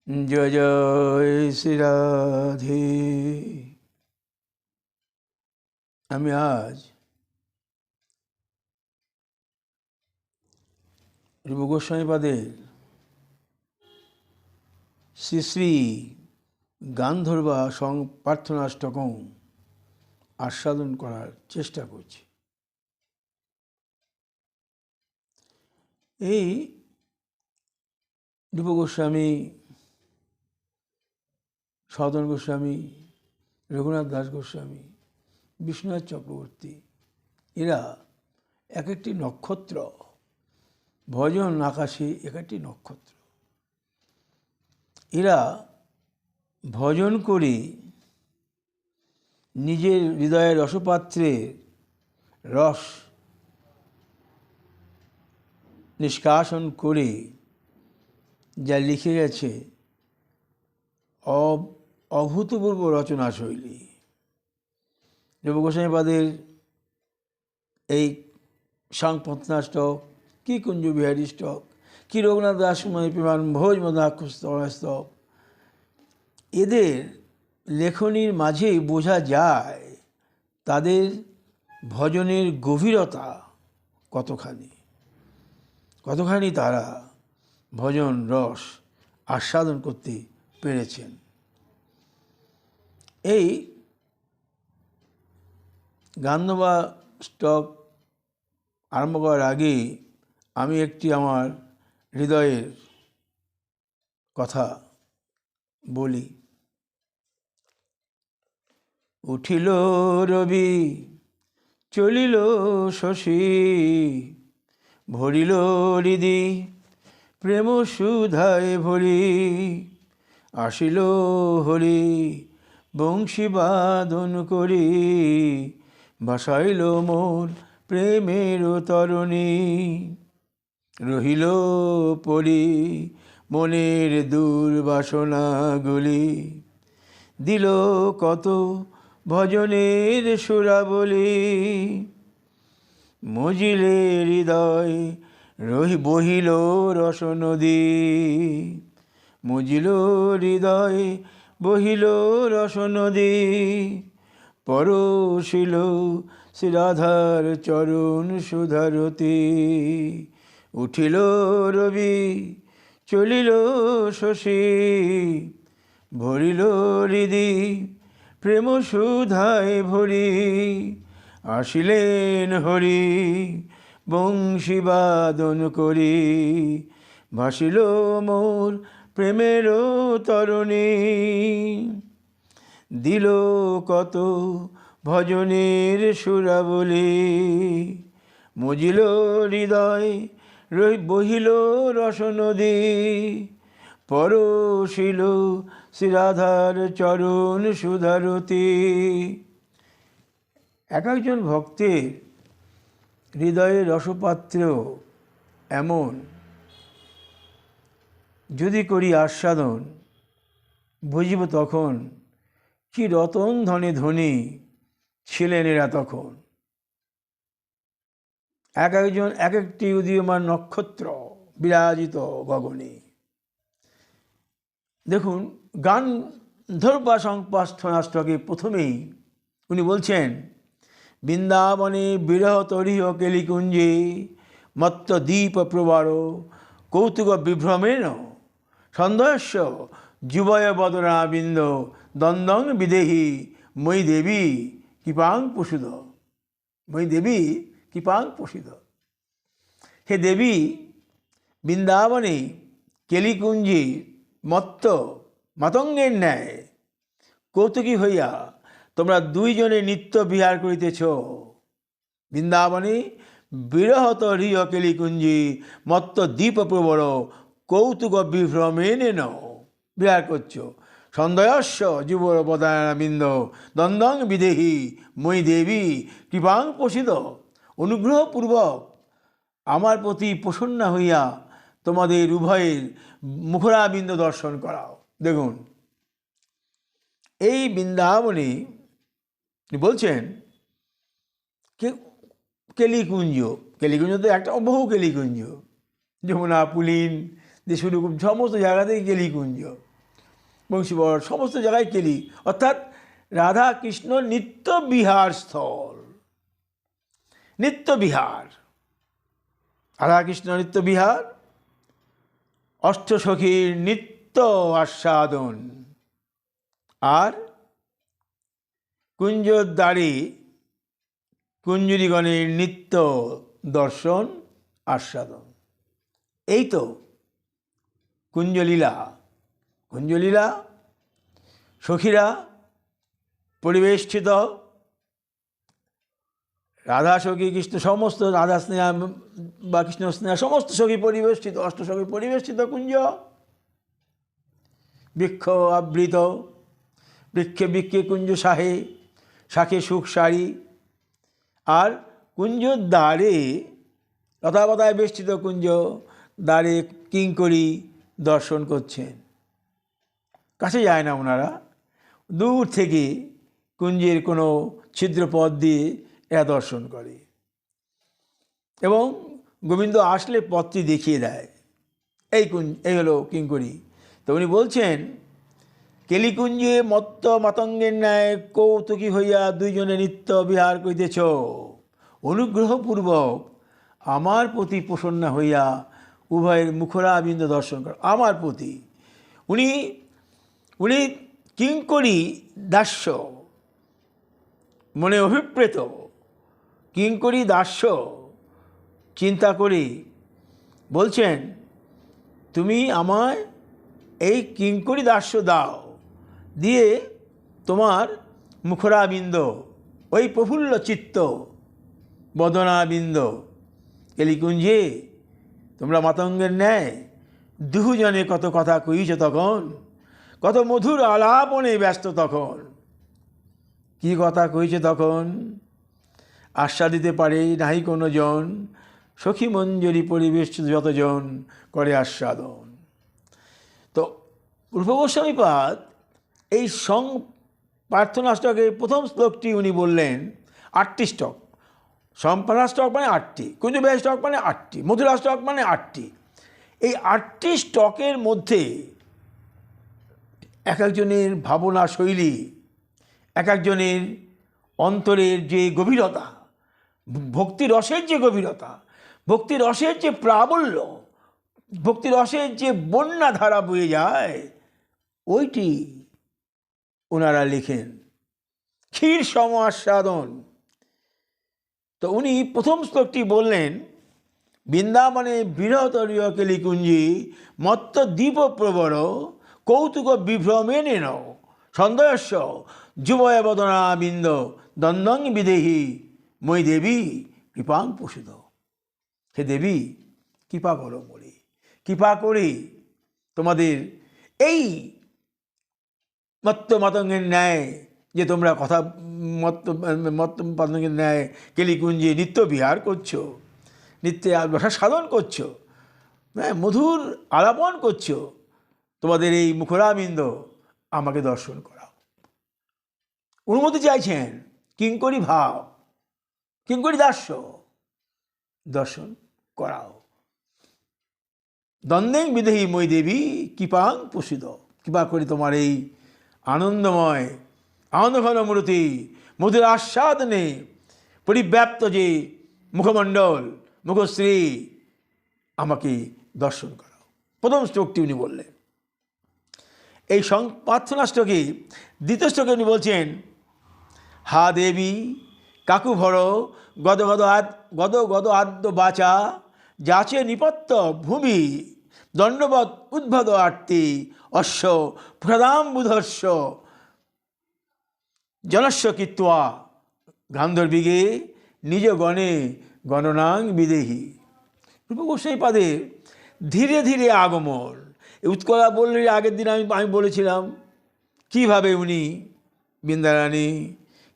জয় জয় শ্রী রাধে। আমি আজ রূপ গোস্বামীপাদের শ্রী শ্রী গান্ধর্বা প্রার্থনাষ্টকম আস্বাদন করার চেষ্টা করছি। এই রূপ গোস্বামী, সনাতন গোস্বামী, রঘুনাথ দাস গোস্বামী, বিশ্বনাথ চক্রবর্তী, এরা এক একটি নক্ষত্র, ভজন আকাশে এক একটি নক্ষত্র। এরা ভজন করে নিজের হৃদয়ের রসপাত্রে রস নিষ্কাশন করে যা লিখে গেছে অভূতপূর্ব রচনাশৈলী। রূপ গোস্বামীপাদের এই সংপত্নাষ্টক, কি কুঞ্জ বিহারী স্টক, কি রঘুনাথ দাস প্রেমান ভোজ মদাক্ষস্তক, এদের লেখনীর মাঝেই বোঝা যায় তাদের ভজনের গভীরতা কতখানি তারা ভজন রস আস্বাদন করতে পেরেছেন। এই গান্ধর্বা স্টক আরম্ভ করার আগে আমি একটি আমার হৃদয়ের কথা বলি। উঠিল রবি, চলিল শশী, ভরিল হৃদি প্রেম সুধায় ভরি, আসিল হরি বংশী বাদন করি, ভাসাইল মোর প্রেমের তরণী, রহিল পরি মনের দুর্বাসনাগুলি, দিল কত ভজনের সুরাবলি, মজিলে হৃদয় বহিল রস নদী, মজিল হৃদয় বহিল রস নদী, পরশিল শ্রী রাধার চরণ সুধারতি, উঠিল রবি, চলিল শশী, ভরিল হৃদি প্রেম সুধায় ভরি, আসিলেন হরি বংশী বাদন করি, ভাসিল মোর প্রেমের তরণী, দিল কত ভজনের সুরাবলি, মজিল হৃদয় বহিল রস নদী, পরশিল শ্রী রাধার চরণ সুধারতি। এক একজন ভক্তের হৃদয়ের রসপাত্র এমন, যদি করি আস্বাদন বুঝিব তখন কি রতন ধনে ধনী ছিলেন এরা তখন। এক একজন এক একটি উদীয়মান নক্ষত্র বিরাজিত গগনে। দেখুন, গান্ধর্বা সংপাঠনাষ্টকে প্রথমেই উনি বলছেন, বৃন্দাবনে বিরহ তরিহ কেলিকুঞ্জে মত্ত দ্বীপ প্রবারো কৌতুক বিভ্রমেণ, সন্দেহস্য যুবয় বদনাবিন্দ দ্বন্দ্বং বিদেহি মই দেবী কৃপাং প্রসূদ, মই দেবী কৃপাং প্রসূদ। হে দেবী, বৃন্দাবনে কেলিকুঞ্জে মত্ত মাতঙ্গের ন্যায় কৌতুকী হইয়া তোমরা দুইজনে নিত্য বিহার করিতেছ। বৃন্দাবনে বিরহত হৃয় কেলিকুঞ্জি মত্ত দ্বীপ প্রবর কৌতুক বিভ্রমেণ বিহার করছ। সন্দেহস্য যুবর বদায়নাবিন্দ দ্বন্দ্বং বিদেহি মই দেবী কৃপাং প্রসীদ, অনুগ্রহপূর্বক আমার প্রতি প্রসন্ন হইয়া তোমাদের উভয়ের মুখরাবিন্দ দর্শন করাও। দেখুন, এই বৃন্দাবনে বলছেন কেলিকুঞ্জ, কেলিকুঞ্জ তো একটা বহু কেলিকুঞ্জ, যমুনা পুলিন যে শুরু সমস্ত জায়গাতেই কেলিকুঞ্জ। বংশীবর সমস্ত জায়গায় কেলি, অর্থাৎ রাধা কৃষ্ণ নিত্য বিহার স্থল, নিত্য বিহার, রাধাকৃষ্ণ নিত্য বিহার, অষ্টসখীর নিত্য আস্বাদন, আর কুঞ্জদ্বারে কুঞ্জরিগণের নিত্য দর্শন আস্বাদন। এই তো কুঞ্জলীলা। কুঞ্জলীলা সখীরা পরিবেষ্টিত, রাধা সখী কৃষ্ণ সমস্ত, রাধা স্নেহা বা কৃষ্ণ স্নেহা সমস্ত সখী পরিবেষ্টিত, অষ্টসখী পরিবেষ্টিত কুঞ্জ, বৃক্ষ আবৃত, বৃক্ষে বৃক্ষে কুঞ্জ শাহে, শাখে সুখ সারি, আর কুঞ্জ দ্বারে লতাপাতায় বেষ্টিত কুঞ্জ দ্বারে কিঙ্করী দর্শন করছেন। কাছে যায় না ওনারা, দূর থেকে কুঞ্জের কোনো ছিদ্রপথ দিয়ে এরা দর্শন করে, এবং গোবিন্দ আসলে পথটি দেখিয়ে দেয়। এই হলো কিঙ্করী। তো উনি বলছেন, কেলিকুঞ্জে মত্ত মাতঙ্গের ন্যায় কৌতুকী হইয়া দুইজনে নিত্য বিহার করিতেছ, অনুগ্রহপূর্বক আমার প্রতি প্রসন্ন হইয়া উভয়ের মুখরাবিন্দ দর্শন কর। আমার প্রতি উনি উনি কিঙ্করী দাস্য, মনে অভিপ্রেত কিঙ্করী দাস্য চিন্তা করে বলছেন, তুমি আমায় এই কিঙ্করী দাস্য দাও, দিয়ে তোমার মুখরাবিন্দ, ওই প্রফুল্ল চিত্ত বদনাবিন্দ, কেলিকুঞ্জে তোমরা মাতঙ্গের ন্যায় দুজনে কত কথা কইছ তখন, কত মধুর আলাপনে ব্যস্ত তখন। কি কথা কইছে তখন? আস্বাদিতে পারে নাহি কোনো জন, সখী মঞ্জরি পরিবেষ্টিত যতজন করে আস্বাদন। তো রূপ গোস্বামীপাদ এই প্রার্থনাষ্টকের প্রথম শ্লোকটি উনি বললেন 8টি স্টক। সম্পানাষ্টক মানে 8টি, কুঞ্জবিহার স্টক মানে 8টি, মথুরাষ্টক মানে 8টি। এই 8টি স্টকের মধ্যে এক একজনের ভাবনা শৈলী, এক একজনের অন্তরের যে গভীরতা, ভক্তি রসের যে গভীরতা, ভক্তি রসের যে প্রাবল্য, ভক্তি রসের যে বন্যা ধারা বয়ে যায়, ওইটি ওনারা লিখেন ক্ষীর সম আস্বাদন। তো উনি প্রথম শ্লোকটি বললেন, বৃন্দাবনে বৃহতরীয় কেলিকুঞ্জি মত্ত দ্বীপ প্রবর কৌতুক বিভ্রমেন সন্দেহস্য যুবয় বদনাবিন্দ দ্বন্দ্বং বিদেহী মই দেবী কৃপাং প্রসূত। হে দেবী, কৃপা করো বলে, কৃপা করে তোমাদের এই মত্ত মাতঙ্গের ন্যায় যে তোমরা কথা মত্ত মাতঙ্গের ন্যায় কেলিকুঞ্জে নিত্য বিহার করছো, নিত্য রসা সাধন করছো, হ্যাঁ, মধুর আলাপন করছো, তোমাদের এই মুখরাবিন্দ আমাকে দর্শন করাও। অনুমতি চাইছেন, কিঙ্করী ভাব, কিঙ্করী দাস্য দর্শন করাও। দ্বন্দ্বেং বিদেহী মই দেবী কৃপাং প্রসূত। কৃপা করি তোমার এই আনন্দময় আনন্দঘন মূর্তি মধুর আস্বাদনে পরিব্যাপ্ত যে মুখমণ্ডল, মুখশ্রী আমাকে দর্শন করাও। প্রথম শ্লোকটি উনি বললেন। এই প্রার্থনাষ্টকে দ্বিতীয় শ্লোকে উনি বলছেন, হা দেবী কাকু ভর গদ গদ গদ গদ আদ্য বাচা যাচে নিপত্ত ভূমি দণ্ডবৎ উদ্ভদ আর্তি অশ্ব প্রদাম্বুধস্য জনস্য কীত্বা গান্ধর্বিগে নিজ গণে গণনাং বিদেহী। রূপ গোস্বামীপাদের ধীরে ধীরে আগমন। উৎকলা বললে আগের দিন আমি বলেছিলাম কীভাবে উনি বৃন্দারানী,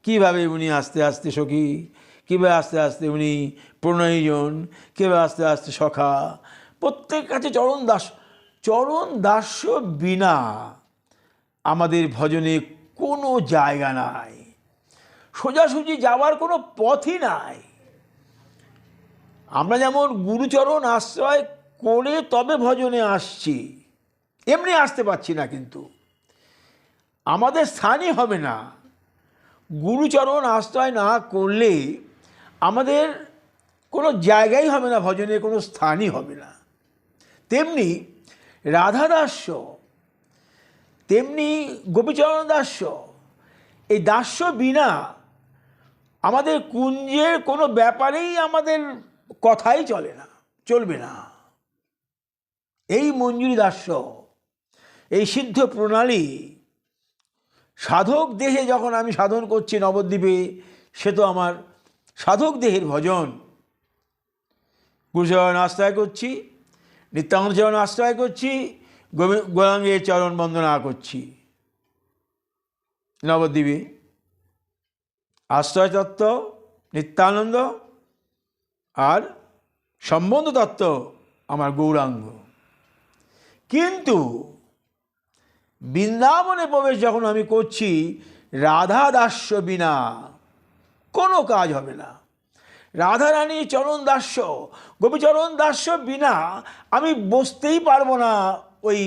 কীভাবে উনি আস্তে আস্তে সখী, কীভাবে আস্তে আস্তে উনি প্রণয়ীজন, কীভাবে আস্তে আস্তে সখা, প্রত্যেক কাছে চরণ দাস্য বিনা আমাদের ভজনে কোনো জায়গা নাই, সোজাসুজি যাওয়ার কোনো পথই নাই। আমরা যেমন গুরুচরণ আশ্রয় করে তবে ভজনে আসছি, এমনি আসতে পারছি না। কিন্তু আমাদের স্থানই হবে না। গুরুচরণ আশ্রয় না করলে আমাদের কোনো জায়গাই হবে না, ভজনের কোনো স্থানই হবে না। তেমনি রাধাদাস্য, তেমনি গোপীচরণ দাস্য, এই দাস্য বিনা আমাদের কুঞ্জের কোনো ব্যাপারেই আমাদের কথাই চলে না, চলবে না। এই মঞ্জুরি দাস্য, এই সিদ্ধ প্রণালী সাধক দেহে যখন আমি সাধন করছি নবদ্বীপে, সে তো আমার সাধক দেহের ভজন। গুরুচরণ আশ্রয় করছি, নিত্যানন্দ চরণ আশ্রয় করছি, গৌরাঙ্গের চরণ বন্দনা করছি। নবদ্বীপে আশ্রয় তত্ত্ব নিত্যানন্দ, আর সম্বন্ধ তত্ত্ব আমার গৌরাঙ্গ। কিন্তু বৃন্দাবনে প্রবেশ যখন আমি করছি, রাধা দাস্য বিনা কোনো কাজ হবে না। রাধারানী চরণ দাস্য, গোপীচরণ দাস্য বিনা আমি বসতেই পারবো না ওই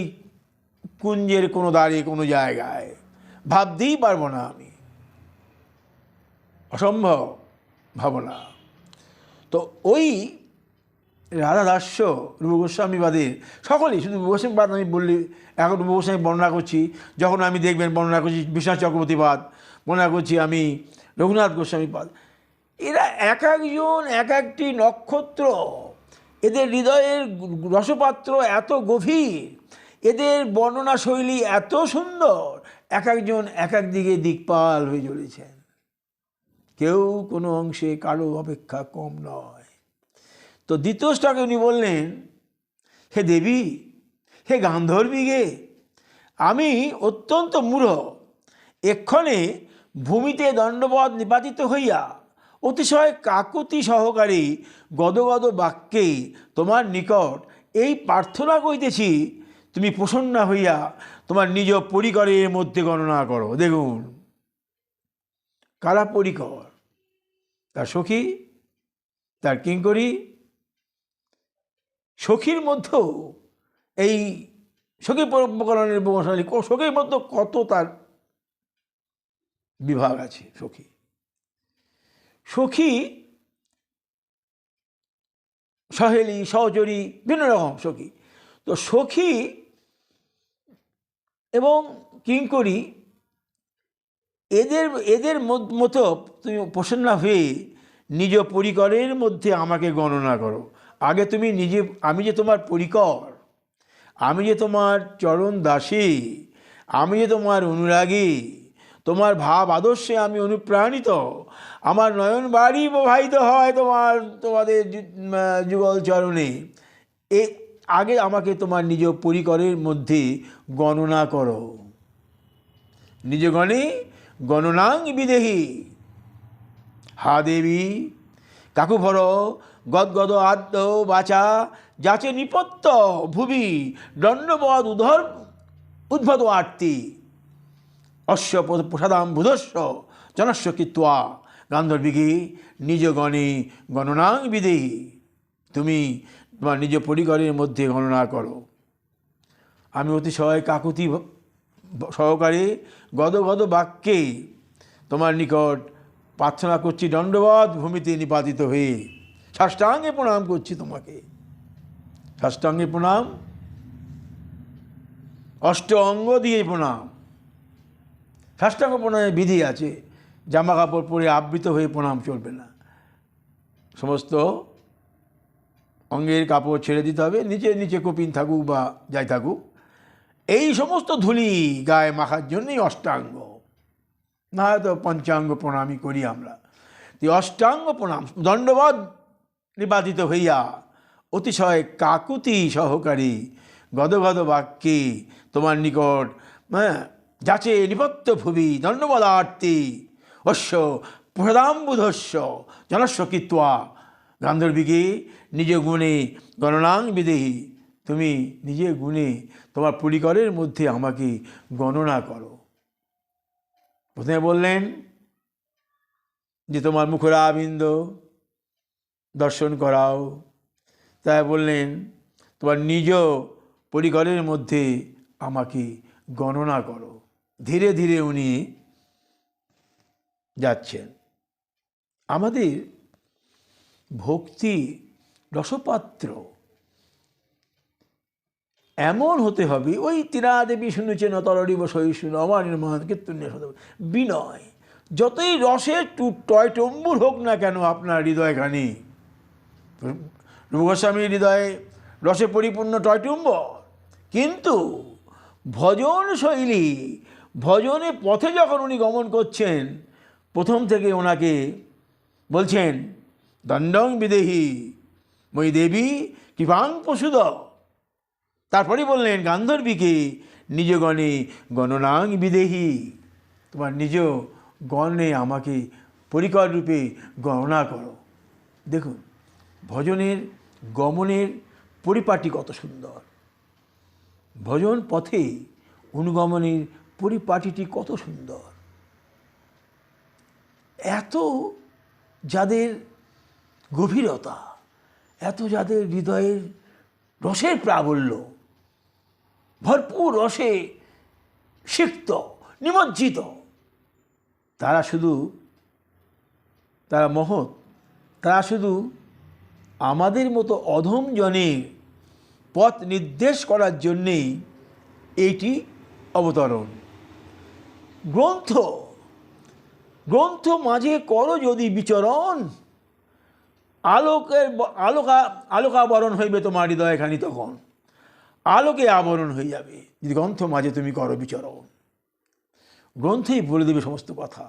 কুঞ্জের কোনো দ্বারে, কোনো জায়গায় ভাবতেই পারবো না, আমি অসম্ভব ভাবনা। তো ওই রাধা দাস্য রূপ গোস্বামী বাদে সকলেই, শুধু রূপ গোস্বামী বাদ আমি বললি, এখন রূপ গোস্বামী বর্ণনা করছি, যখন আমি দেখবেন বর্ণনা করছি বিশ্বনাথ চক্রবর্তী পাদ, বর্ণনা করছি আমি রঘুনাথ গোস্বামী পাদ, এরা এক একজন এক একটি নক্ষত্র, এদের হৃদয়ের রসপাত্র এত গভীর, এদের বর্ণনা শৈলী এত সুন্দর, এক একজন এক এক দিকে দিকপাল হয়ে চলেছেন। কেউ কোনো অংশে কারো অপেক্ষা কম নয়। তো দ্বিতীয় শ্লোকে উনি বললেন, হে দেবী, হে গান্ধর্বীগে, আমি অত্যন্ত মূঢ়, এক্ষণে ভূমিতে দণ্ডবৎ নিপাতিত হইয়া অতিশয় কাকুতি সহকারে গদগদ বাক্যে তোমার নিকট এই প্রার্থনা করিতেছি, তুমি প্রসন্ন হইয়া তোমার নিজ পরিকরের মধ্যে গণনা করো। দেখুন, কারা পরিকর? তার সখী, তার কিঙ্করী। সখীর মধ্যেও এই সখী পরোপকরণের প্রভাবশালী, সখীর মধ্যে কত তার বিভাগ আছে। সখী সখী সহেলি, সহচরী, বিভিন্ন রকম সখী। তো সখী এবং কিঙ্করী, এদের এদের মতো তুমি প্রসন্ন হয়ে নিজ পরিকরের মধ্যে আমাকে গণনা করো। আগে তুমি নিজে, আমি যে তোমার পরিকর, আমি যে তোমার চরণ দাসী, আমি যে তোমার অনুরাগী, তোমার ভাব আদর্শে আমি অনুপ্রাণিত, আমার নয়ন বাড়ি প্রবাহিত হয় তোমাদের যুগল চরণে, এ আগে আমাকে তোমার নিজ পরিকরের মধ্যে গণনা করো। নিজ গণে গণনাং বিদেহী। হা দেবী, কাকুভর গদগদ আদ্য বাচা যাচে নিপত্ত ভুবি দণ্ডবদ উদ্ভত আর্তি অশ্ব প্রসাদাম বুধস্ব জনস্ব কীত্বা গান্ধর্বীকে নিজ গণে গণনাং বিদেহী। তুমি তোমার নিজ পরিকরের মধ্যে গণনা করো। আমি অতিশয় কাকুতি সহকারে গদগদ বাক্যে তোমার নিকট প্রার্থনা করছি, দণ্ডবৎ ভূমিতে নিপাতিত হয়ে সাষ্টাঙ্গে প্রণাম করছি তোমাকে। সাষ্টাঙ্গে প্রণাম, অষ্ট অঙ্গ দিয়ে প্রণাম। সাষ্টাঙ্গ প্রণামের বিধি আছে, জামা কাপড় পরে আবৃত হয়ে প্রণাম চলবে না, সমস্ত অঙ্গের কাপড় ছেড়ে দিতে হবে, নিচে নিচে কপিন থাকুক বা যাই থাকুক, এই সমস্ত ধুলি গায়ে মাখার জন্যই অষ্টাঙ্গ, না হয়তো পঞ্চাঙ্গ প্রণামই করি আমরা। অষ্টাঙ্গ প্রণাম, দণ্ডবৎ নিপাতিত হইয়া অতিশয় কাকুতি সহকারী গদগদ বাক্যে তোমার নিকট যাচে নিপত্ত ভুবি দণ্ডবদার্তি অশ্ব প্রদাম্বুধস্য জনস্ব কীত্বা গান্ধর্বীকে নিজ গুণে গণনাং বিদেহী। তুমি নিজে গুণে তোমার পরিকরের মধ্যে আমাকে গণনা করো। প্রথমে বললেন যে তোমার মুখরাবিন্দ দর্শন করাও, তাই বললেন তোমার নিজ পরিকরের মধ্যে আমাকে গণনা করো। ধীরে ধীরে উনি যাচ্ছেন। আমাদের ভক্তি রসপাত্র এমন হতে হবে, ওই তীরা দেবী শুনেছেন তরড়িব সহিষ্ণু অমানির মহান কীর্তন্য বিনয়। যতই রসের টয়টম্বুর হোক না কেন আপনার হৃদয়খানি, রূপ গোস্বামীর হৃদয়ে রসে পরিপূর্ণ টয়টুম্বর, কিন্তু ভজন শৈলী, ভজনের পথে যখন উনি গমন করছেন, প্রথম থেকে ওনাকে বলছেন দণ্ডং বিদেহি মই দেবী কৃপাং পশুদ। তারপরে বললেন গান্ধর্বীকে নিজ গণে গণনাং বিদেহি, তোমার নিজ গণে আমাকে পরিকর রূপে গণনা করো। দেখুন ভজনের গমনের পরিপাটি কত সুন্দর, ভজন পথে অনুগমনের পরিপাটিটি কত সুন্দর। এত যাদের গভীরতা, এত যাদের হৃদয়ের রসের প্রাবল্য, ভরপুর রসে সিক্ত নিমজ্জিত, তারা মহৎ, তারা শুধু আমাদের মতো অধম জনের পথ নির্দেশ করার জন্যেই এইটি অবতরণ। গ্রন্থ মাঝে করো যদি বিচরণ, আলোকাবরণ হইবে তোমার হৃদয়খানি, তখন আলোকে আবরণ হয়ে যাবে যদি গ্রন্থ মাঝে তুমি করো বিচরণ। গ্রন্থেই বলে দেবে সমস্ত কথা।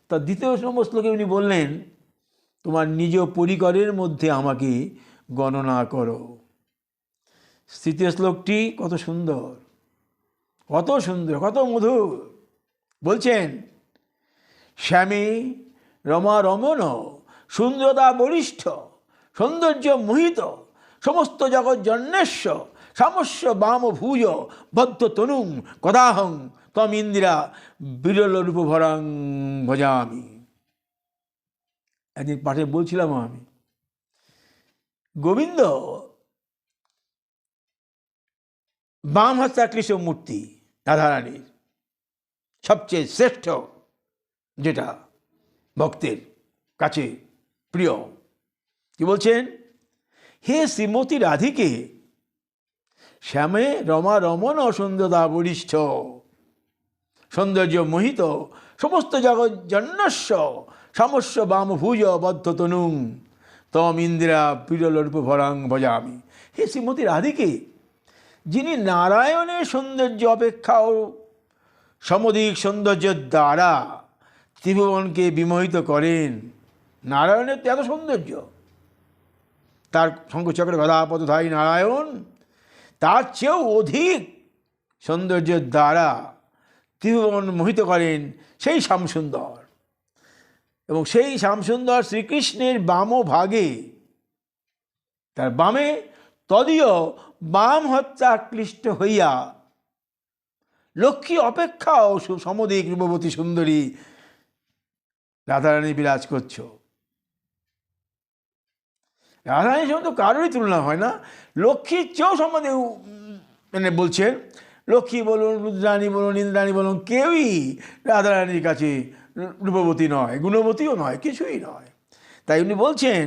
তার দ্বিতীয় নম্বর শ্লোকে উনি বললেন তোমার নিজ পরিকরের মধ্যে আমাকে গণনা করো। তৃতীয় শ্লোকটি কত সুন্দর, কত সুন্দর, কত মধুর। বলছেন শ্যামে রমা রমণ সুন্দরতা বরিষ্ঠ সৌন্দর্য মোহিত সমস্ত জগৎ জন্মেশ্ব সামস্য বাম ভুজ বদ্ধ তনুং কদাহং তম ইন্দিরা বিরল রূপ ভরাং ভজামি। একদিন পাঠে বলছিলাম আমি, গোবিন্দ বাম হস্তাকৃষ্ট মূর্তি রাধারানীর সবচেয়ে শ্রেষ্ঠ, যেটা ভক্তের কাছে প্রিয়। কি বলছেন? হে শ্রীমতী রাধিকে শ্যামে রমা রমণ সুন্দরতা বরিষ্ঠ সৌন্দর্য মোহিত সমস্ত জগৎ জন্মস্ব সমস্য বাম ভুজ বদ্ধ তনুং তম ইন্দিরা বিরল রূপ ভরাং ভজামি। হে শ্রীমতী রাধিকে, যিনি নারায়ণের সৌন্দর্য অপেক্ষাও সমধিক সৌন্দর্যের দ্বারা ত্রিভুবনকে বিমোহিত করেন। নারায়ণের তো এত সৌন্দর্য, তার শঙ্খচক্র গদাপদধারী নারায়ণ তার চেয়েও অধিক সৌন্দর্যের দ্বারা ত্রিভুবন মোহিত করেন সেই শ্যামসুন্দর। এবং সেই শ্যামসুন্দর শ্রীকৃষ্ণের বামভাগে, তার বামে তদীয় বাম হস্তাকৃষ্ট হইয়া লক্ষ্মী অপেক্ষাও সমধিক রূপবতী সুন্দরী রাধারানী বিরাজ করছ। রাধারানীর সঙ্গে তো কারোরই তুলনা হয় না। লক্ষ্মীর চেয়েও সম্বন্ধে মানে বলছেন, লক্ষ্মী বলুন, রুদ্রাণী বলুন, ইন্দ্রাণী বলুন, কেউই রাধারানীর কাছে রূপবতী নয়, গুণবতীও নয়, কিছুই নয়। তাই উনি বলছেন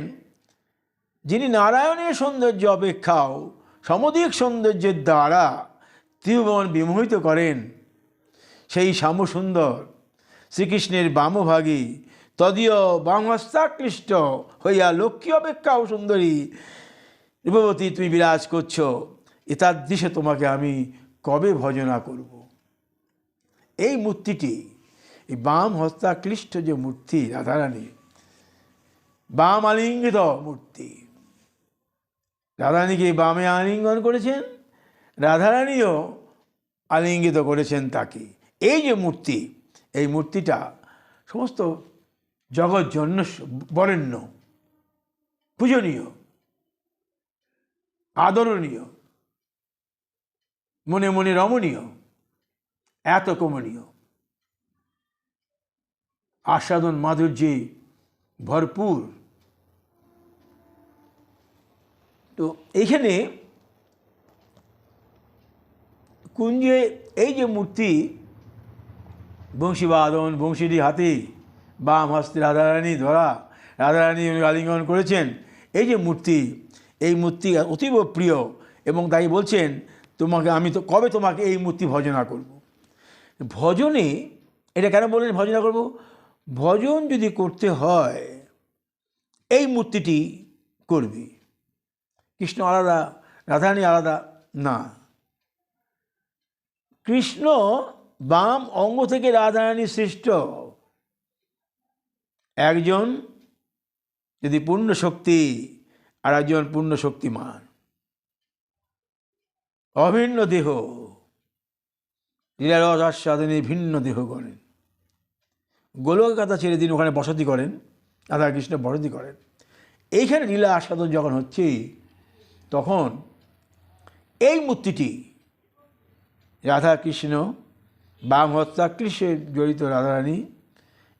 যিনি নারায়ণের সৌন্দর্য অপেক্ষাও সমধিক সৌন্দর্যের দ্বারা ত্রিভুবন বিমোহিত করেন, সেই শ্যামসুন্দর শ্রীকৃষ্ণের বামভাগী তদীয় বামহস্তাকৃষ্ট হইয়া লক্ষ্মী অপেক্ষাও সুন্দরী রূপবতী তুমি বিরাজ করছ। এতাদৃশে তোমাকে আমি কবে ভজনা করব। এই মূর্তিটি, এই বাম হস্তাকৃষ্ট যে মূর্তি রাধারানী, বাম আলিঙ্গিত মূর্তি, রাধারানীকে বামে আলিঙ্গন করেছেন, রাধারানীও আলিঙ্গিত করেছেন তাকে। এই যে মূর্তি, এই মূর্তিটা সমস্ত জগৎ জন্য বরেণ্য, পূজনীয়, আদরণীয়, মনে মনে রমণীয়, এত কমনীয়, আস্বাদন মাধুর্যে ভরপুর। তো এইখানে কুঞ্জে এই যে মূর্তি, বংশীবাদন, বংশীটি হাতি, বাম হস্তে রাধারানী ধরা, রাধারানী উনি আলিঙ্গন করেছেন, এই যে মূর্তি, এই মূর্তি অতীব প্রিয়, এবং তাই বলছেন তোমাকে আমি তো কবে তোমাকে এই মূর্তি ভজনা করব। ভজনে এটা কেন বললেন ভজনা করব? ভজন যদি করতে হয় এই মূর্তিটি করবি, কৃষ্ণ আলাদা, রাধারানী আলাদা না। কৃষ্ণ বাম অঙ্গ থেকে রাধারানী সৃষ্ট, একজন যদি পূর্ণ শক্তি আর একজন পূর্ণ শক্তিমান, অভিন্ন দেহ, লীলারস আস্বাদনে ভিন্ন দেহ করেন, গোলক কথা ছেড়ে দিন ওখানে বসতি করেন, রাধা কৃষ্ণ বসতি করেন। এইখানে লীলা আস্বাদন যখন হচ্ছে তখন এই মূর্তিটি রাধা কৃষ্ণ বাম হস্তাকৃষ্ণে জড়িত রাধারানী,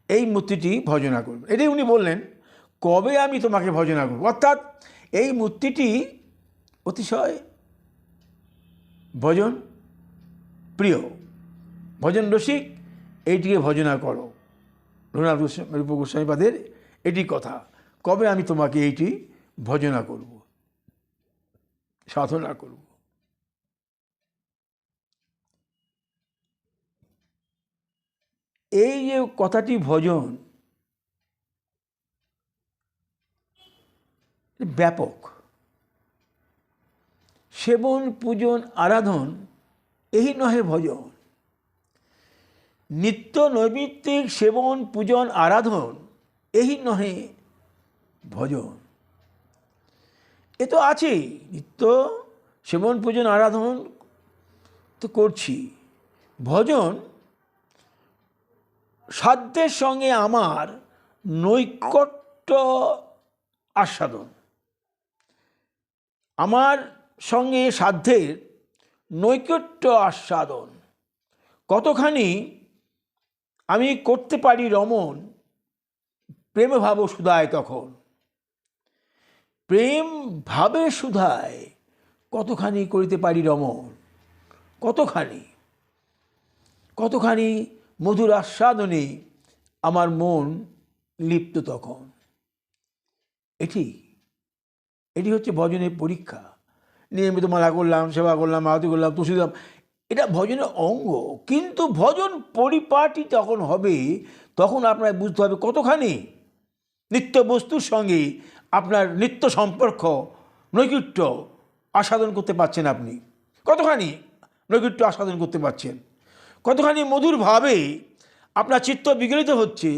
এই মূর্তিটি ভজনা করবে। এটাই উনি বললেন কবে আমি তোমাকে ভজনা করব, অর্থাৎ এই মূর্তিটি অতিশয় ভজন প্রিয়, ভজন রসিক, এইটিকে ভজনা করো। রঘুনাথ রূপ গোস্বামীপাদের এটি কথা, কবে আমি তোমাকে এইটি ভজনা করব, সাধনা করব। এই যে কথাটি ভজন ব্যাপক, সেবন পূজন আরাধন এই নহে ভজন। নিত্য নৈমিত্তিক সেবন পূজন আরাধন এই নহে ভজন। এ তো আছেই, নিত্য সেবন পূজন আরাধন তো করছি, ভজন সাধ্যের সঙ্গে আমার নৈকট্য আস্বাদন, আমার সঙ্গে সাধ্যের নৈকট্য আস্বাদন। কতখানি আমি করতে পারি রমণ প্রেম ভাব সুধায়, তখন প্রেম ভাবে সুধায় কতখানি করিতে পারি রমণ, কতখানি কতখানি মধুর আস্বাদনে আমার মন লিপ্ত তখন। এটি হচ্ছে ভজনের পরীক্ষা। নিয়মিত মালা করলাম, সেবা করলাম, আরতি করলাম, তুলসী দিলাম, এটা ভজনের অঙ্গ। কিন্তু ভজন পরিপাটি যখন হবে তখন আপনার বুঝতে হবে কতখানি নিত্য বস্তুর সঙ্গে আপনার নিত্য সম্পর্ক নৈকট্য আস্বাদন করতে পারছেন, আপনি কতখানি নৈকট্য আস্বাদন করতে পারছেন, কতখানি মধুরভাবে আপনার চিত্ত বিগলিত হচ্ছে,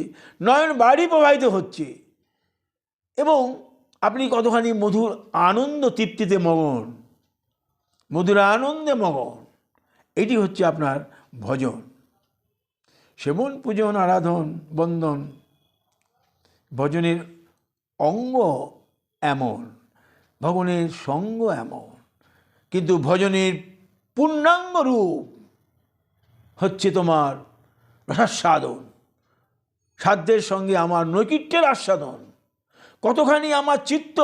নয়ন বাড়ি প্রবাহিত হচ্ছে, এবং আপনি কতখানি মধুর আনন্দ তৃপ্তিতে মগন, মধুর আনন্দে মগন। এটি হচ্ছে আপনার ভজন। সেবন পূজন আরাধন বন্দন ভজনের অঙ্গ এমন, ভগবানের সঙ্গ এমন, কিন্তু ভজনের পূর্ণাঙ্গ রূপ হচ্ছে তোমার রসাস্বাদন, সাধ্যের সঙ্গে আমার নৈকট্যের আস্বাদন। কতখানি আমার চিত্ত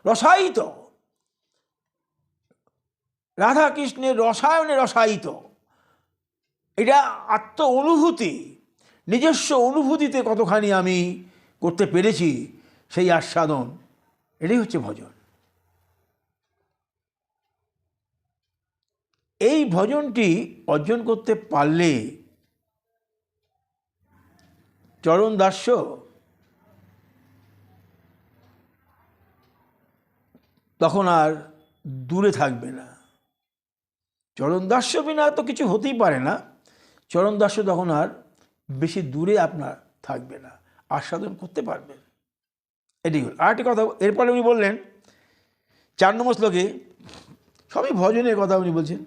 রসায়িত, রাধা কৃষ্ণের রসায়নে রসায়িত, এটা আত্ম অনুভূতি, নিজস্ব অনুভূতিতে কতখানি আমি করতে পেরেছি, সেই আস্বাদন, এটাই হচ্ছে ভজন। এই ভজনটি অর্জন করতে পারলে চরণ দাস্য তখন আর দূরে থাকবে না। চরণ দাস্য বিনা তো কিছু হতেই পারে না। চরণ দাস্য তখন আর বেশি দূরে আপনার থাকবে না, আস্বাদন করতে পারবেন। এটি হল আরেকটি কথা। এরপরে উনি বললেন 4 নম্বর শ্লোকে, সবই ভজনের কথা উনি বলছেন।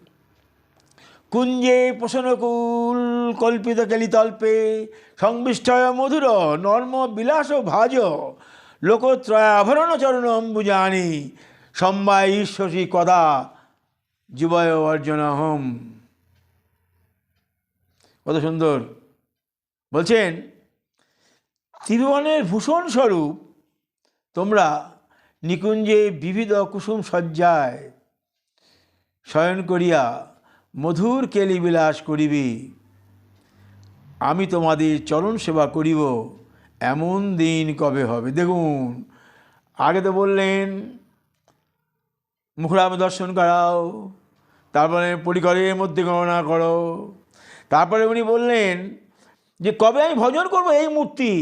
কুঞ্জে পোষণকুল কল্পিত কেলিতল্পে সংবিষ্টয় মধুর নর্ম বিলাস ভাজ লোকত্রয় আভরণ চরণ অম্বুজানি সম্বায় ঈশ্বসী কদা যুবয় অর্জনহম। কত সুন্দর বলছেন, ত্রিভুবনের ভূষণ স্বরূপ তোমরা নিকুঞ্জে বিবিধ কুসুম সজ্জায় শয়ন করিয়া মধুর কেলিবিলাস করিবে, আমি তোমাদের চরণ সেবা করিব, এমন দিন কবে হবে। দেখুন, আগে তো বললেন মুখরাম দর্শন করাও, তারপরে পরিকরের মধ্যে গণনা করো, তারপরে উনি বললেন যে কবে আমি ভজন করব এই মূর্তি।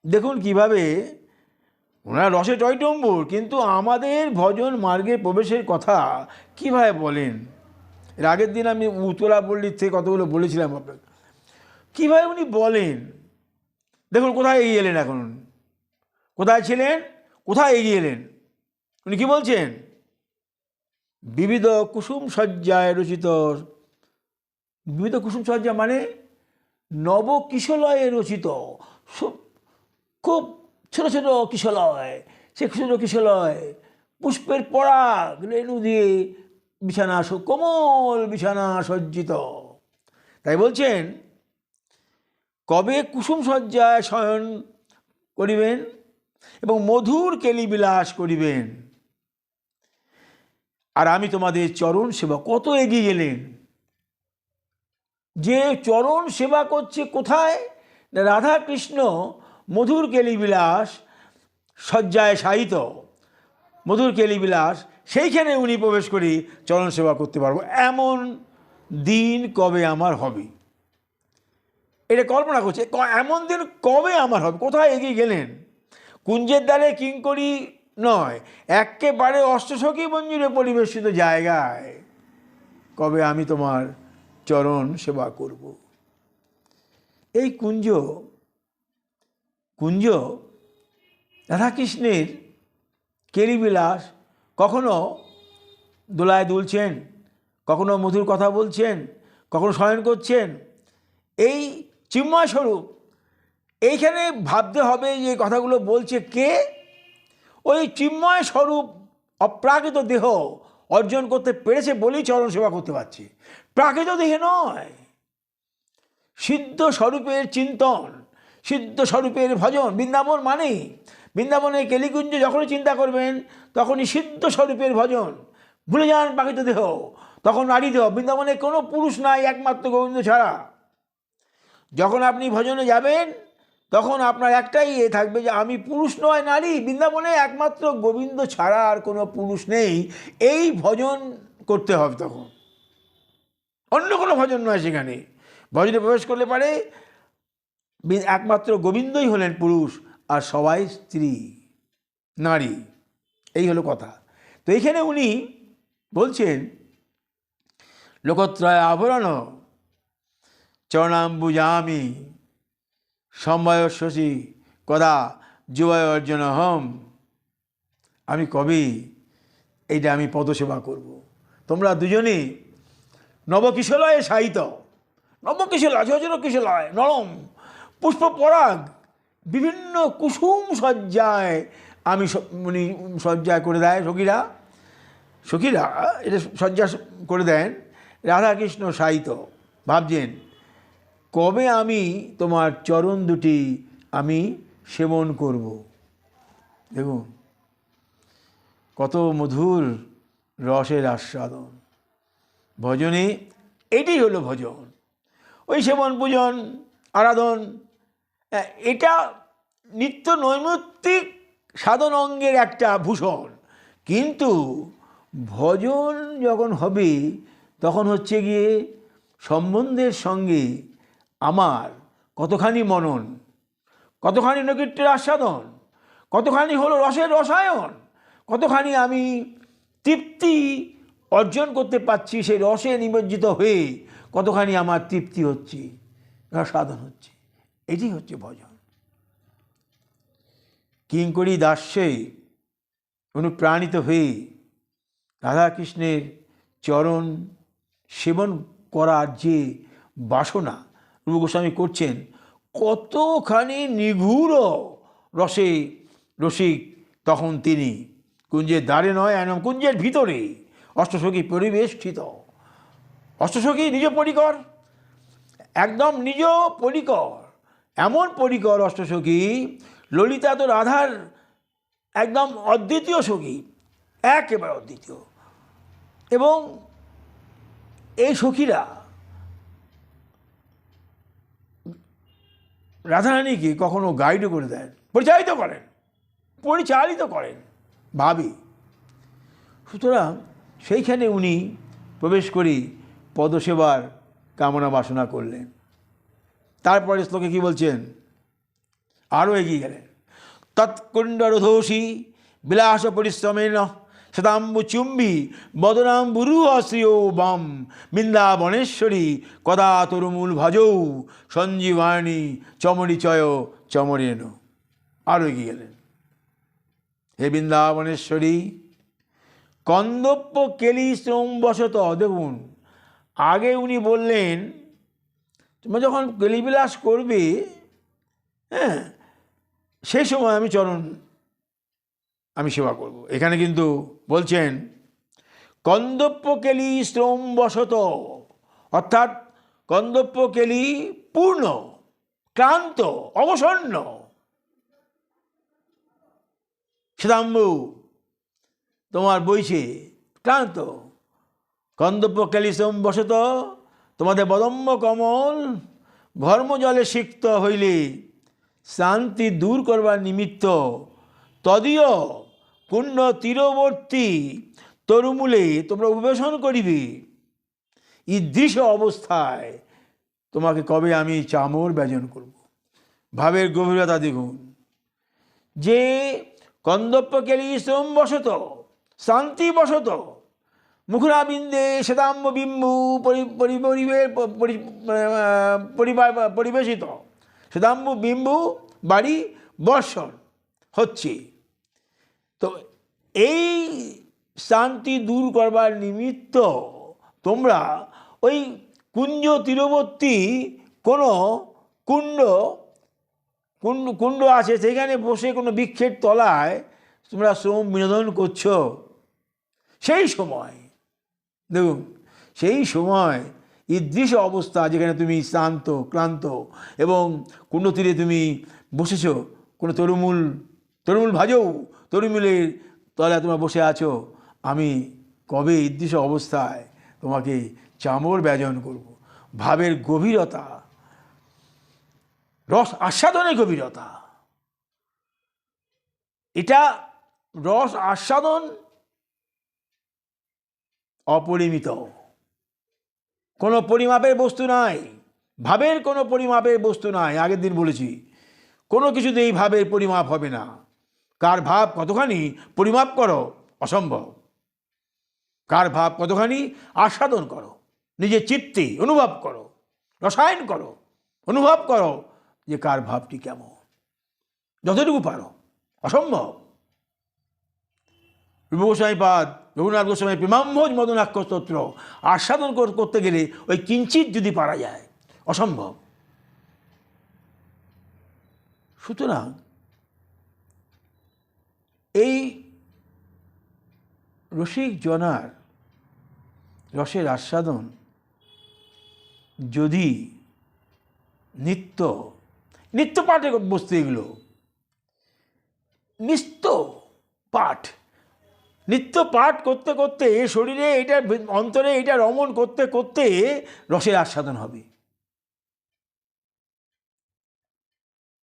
দেখুন কিভাবে ওনারা রসে টয়টম্বুর, কিন্তু আমাদের ভজন মার্গে প্রবেশের কথা কিভাবে বলেন। এর আগের দিন আমি উত্তরা পল্লীর থেকে কতগুলো বলেছিলাম আপনাকে, কীভাবে উনি বলেন। দেখুন কোথায় এগিয়ে এলেন, এখন কোথায় ছিলেন, কোথায় এগিয়ে এলেন। উনি কী বলছেন? বিবিধ কুসুম সজ্জায় রচিত, বিবিধ কুসুম সজ্জা মানে নবকিশলয়ে রচিত, খুব ছোট ছোট কিশলয়, সে ছোট কিশলয় পুষ্পের পরাগ রেণু দিয়ে বিছানা, কোমল বিছানা সজ্জিত। তাই বলছেন কবে কুসুম সজ্জায় শয়ন করিবেন এবং মধুর কেলিবিলাস করিবেন, আর আমি তোমাদের চরণ সেবা। কত এগিয়ে গেলেন, যে চরণ সেবা করছে কোথায়, রাধা কৃষ্ণ মধুর কেলিবিলাস শয্যায় শায়িত, মধুর কেলিবিলাস, সেইখানে উনি প্রবেশ করি চরণ সেবা করতে পারবো, এমন দিন কবে আমার হবে। এটা কল্পনা করছে, এমন দিন কবে আমার হবে। কোথায় এগিয়ে গেলেন? কুঞ্জের দ্বারে কিঙ্করী নয়, একেবারে অষ্টসখী মঞ্জুরে পরিবেশিত জায়গায় কবে আমি তোমার চরণ সেবা করব। এই কুঞ্জ, কুঞ্জ রাধাকৃষ্ণের কেলিবিলাস, কখনো দোলায় দুলছেন, কখনো মধুর কথা বলছেন, কখনো শয়ন করছেন, এই চিন্ময় স্বরূপ। এইখানে ভাবতে হবে যে কথাগুলো বলছে কে, ওই চিন্ময় স্বরূপ অপ্রাকৃত দেহ অর্জন করতে পেরেছে বলেই চরণ সেবা করতে পারছে, প্রাকৃত দেহে নয়। সিদ্ধ স্বরূপের চিন্তন, সিদ্ধ স্বরূপের ভজন, বৃন্দাবন মানে, বৃন্দাবনের কেলিকুঞ্জ যখনই চিন্তা করবেন তখনই সিদ্ধ স্বরূপের ভজন, ভুলে যান প্রাকৃত দেহ, তখন নারী দেহ। বৃন্দাবনে কোনো পুরুষ নাই একমাত্র গোবিন্দ ছাড়া। যখন আপনি ভজনে যাবেন তখন আপনার একটাই থাকবে যে আমি পুরুষ নয় নারী, বৃন্দাবনে একমাত্র গোবিন্দ ছাড়া আর কোনো পুরুষ নেই, এই ভজন করতে হবে। তখন অন্য কোনো ভজন নয়, সেখানে ভজনে প্রবেশ করলে পারে একমাত্র গোবিন্দই হলেন পুরুষ আর সবাই স্ত্রী নারী, এই হলো কথা। তো এইখানে উনি বলছেন লোকত্রয় আভরণ চরণাম্বুজামি সময় শশী কদা যুবয় অর্জন হম, আমি কবে এইটা আমি পদসেবা করব। তোমরা দুজনে নবকিশলয়ে শায়িত, নবকিশলয়, ছোট কিশলয়, নরম পুষ্প পরাগ, বিভিন্ন কুসুম সজ্জায় আমি উনি সজ্জা করে দেয়, সখীরা, সখীরা এটা সজ্জা করে দেন, রাধাকৃষ্ণ শায়িত। ভাবছেন কবে আমি তোমার চরণ দুটি আমি সেবন করব। দেখুন কত মধুর রসের আস্বাদন ভজনে, এটাই হলো ভজন। ওই সেবন পূজন আরাধন, এটা নিত্য নৈমিত্তিক সাধন অঙ্গের একটা ভূষণ, কিন্তু ভজন যখন হবে তখন হচ্ছে গিয়ে সম্বন্ধের সঙ্গে আমার কতখানি মনন, কতখানি নৈকট্যের আস্বাদন, কতখানি হলো রসের রসায়ন, কতখানি আমি তৃপ্তি অর্জন করতে পারছি, সেই রসে নিমজ্জিত হয়ে কতখানি আমার তৃপ্তি হচ্ছে, সাধন হচ্ছে, এটি হচ্ছে ভজন। কিঙ্করী দাস্যে অনুপ্রাণিত হয়ে রাধাকৃষ্ণের চরণ সেবন করার যে বাসনা রূপ গোস্বামী করছেন, কতখানি নিগূঢ় রসে রসিক তখন তিনি। কুঞ্জের দ্বারে নয়, একদম কুঞ্জের ভিতরে অষ্টসখী পরিবেষ্টিত, অষ্টসখী নিজ পরিকর, একদম নিজ পরিকর, এমন পরিকর অষ্টসখী। ললিতা তো রাধার একদম অদ্বিতীয় সখী, একেবারে অদ্বিতীয়, এবং এই সখীরা রাধারানীকে কখনো গাইডও করে দেন, পরিচালিত করেন ভাবি। সুতরাং সেইখানে উনি প্রবেশ করি পদসেবার কামনা বাসনা করলেন। তারপরে শ্লোকে কি বলছেন, আরও এগিয়ে গেলেন। তৎকুণ্ডরোধোষী বিলাস পরিশ্রমেন শতাম্বু চুম্বী বদনাম্বুরুহ শ্রিয় বাম বৃন্দাবনেশ্বরী কদা তরুমূল ভজৌ সঞ্জীবাণী চমরিচয় চমরেন। আরও এগিয়ে গেলেন, হে বৃন্দাবনেশ্বরী কন্দপ্য কেলি শ্রম বশত। দেখুন, আগে উনি বললেন তোমরা যখন কেলিবিলাস করবে, হ্যাঁ, সেই সময় আমি সেবা করব। এখানে কিন্তু বলছেন কন্দপ্য কেলি শ্রম বশত, অর্থাৎ কন্দপ্য কেলি পূর্ণ, ক্লান্ত, অবসন্ন। শ্বেতাম্বু তোমার বইছে, ক্লান্ত। কন্দপ্য কেলি শ্রম বশত, তোমাদের বদম্ব কমল ঘর্মজলে সিক্ত হইলে শান্তি দূর করবার নিমিত্ত তদীয় পুণ্য তীরবর্তী তরুমূলে তোমরা উপবেশন করিবে। ঈদৃশ অবস্থায় তোমাকে কবে আমি চামর ব্যজন করব। ভাবের গভীরতা দেখুন, যে কন্দপ্য কেলি শ্রম বশত, শান্তি বশত মুখরাবিন্দে শ্বেতাম্ব বিম্বু পরিবেশিত, শ্বেতাম্বু বিম্বু বাড়ি বর্ষণ হচ্ছে। তো এই শান্তি দূর করবার নিমিত্ত তোমরা ওই কুঞ্জ তীরবর্তী কোনো কুণ্ড আছে, সেখানে বসে কোনো বৃক্ষের তলায় তোমরা শ্রম বিনোদন করছো। সেই সময় দেখুন, সেই সময় ঈদৃশ অবস্থা, যেখানে তুমি শ্রান্ত ক্লান্ত এবং কুণ্ড তীরে তুমি বসেছ, কোনো তরুমূল ভাজৌ, তরুমূলের তলায় তোমরা বসে আছো, আমি কবে ঈদৃশ অবস্থায় তোমাকে চামর ব্যজন করব। ভাবের গভীরতা, রস আস্বাদনের গভীরতা, এটা রস আস্বাদন অপরিমিত, কোনো পরিমাপের বস্তু নাই, ভাবের কোনো পরিমাপের বস্তু নাই। আগের দিন বলেছি, কোনো কিছুতেই ভাবের পরিমাপ হবে না। কার ভাব কতখানি পরিমাপ করো, অসম্ভব। কার ভাব কতখানি আস্বাদন করো, নিজের চিত্তে অনুভব করো, রসায়ন করো, অনুভব করো যে কার ভাবটি কেমন, যতটুকু পারো, অসম্ভব। রূপ গোস্বামীপাদ রঘুনাথ গোস্বামী প্রেমাম্ভোজ মদনাক্ষ স্তোত্র আস্বাদন করতে গেলে ওই কিঞ্চিত যদি পারা যায়, অসম্ভব। সুতরাং এই রসিক জনার রসের আস্বাদন যদি নিত্য পাঠে বস্তু, এগুলো নিত্য পাঠ করতে করতে শরীরে এটা, অন্তরে এটা রমণ করতে করতে রসের আস্বাদন হবে।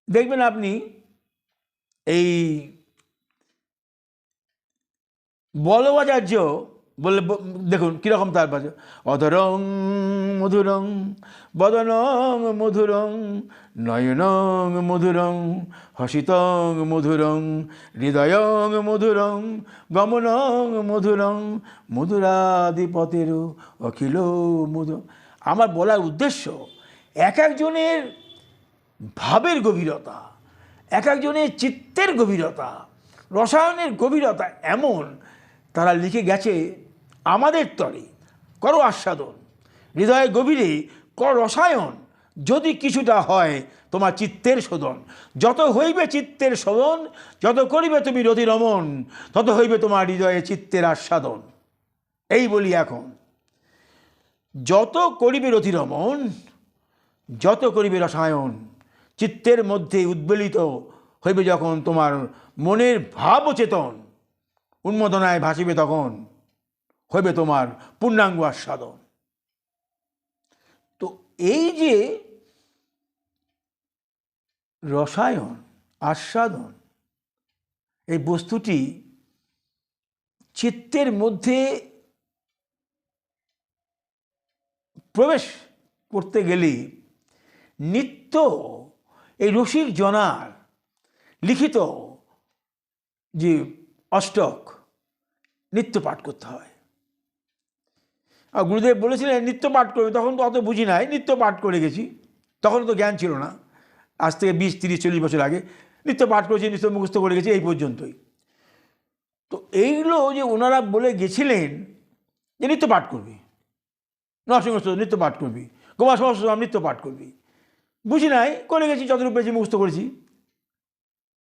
দেখবেন আপনি এই বলবাচার্য বললে, দেখুন কীরকম তার বাজে, অধরং মধুরং বদনং মধুরং নয়নং মধুরং হসিতং মধুরং হৃদয়ং মধুরং গমনং মধুরং মধুরাধিপতের অখিল মধুর। আমার বলার উদ্দেশ্য, এক একজনের ভাবের গভীরতা, এক একজনের চিত্তের গভীরতা, রসায়নের গভীরতা এমন, তারা লিখে গেছে আমাদের তরে করো আস্বাদন, হৃদয়ের গভীরে কর রসায়ন, যদি কিছুটা হয় তোমার চিত্তের শোধন। যত হইবে চিত্তের শোধন, যত করিবে তুমি রতিরমন, তত হইবে তোমার হৃদয়ে চিত্তের আস্বাদন। এই বলি, এখন যত করিবে রতিরমন, যত করিবে রসায়ন, চিত্তের মধ্যে উদ্বেলিত হইবে যখন তোমার মনের ভাব চেতন, উন্মোদনায় ভাসিবে তখন হইবে তোমার পূর্ণাঙ্গ আস্বাদন। এই যে রসায়ন, আস্বাদন, এই বস্তুটি চিত্তের মধ্যে প্রবেশ করতে গেলে নিত্য এই রসিক জনার লিখিত যে অষ্টক নিত্য পাঠ করতে হয়। আর গুরুদেব বলেছিলেন নিত্য পাঠ করবে, তখন তো অত বুঝি নাই, নিত্য পাঠ করে গেছি, তখন তো জ্ঞান ছিল না, আজ থেকে 20, 30, 40 বছর আগে নিত্য পাঠ করেছি, নিত্য মুখস্থ করে গেছি, এই পর্যন্তই। তো এইগুলো যে ওনারা বলে গেছিলেন যে নিত্য পাঠ করবি, নরসিংহ নিত্য পাঠ করবি, গোপাল সহস্রনাম নিত্য পাঠ করবি, বুঝি নাই, করে গেছি, যতটুকু পেরেছি মুখস্থ করেছি,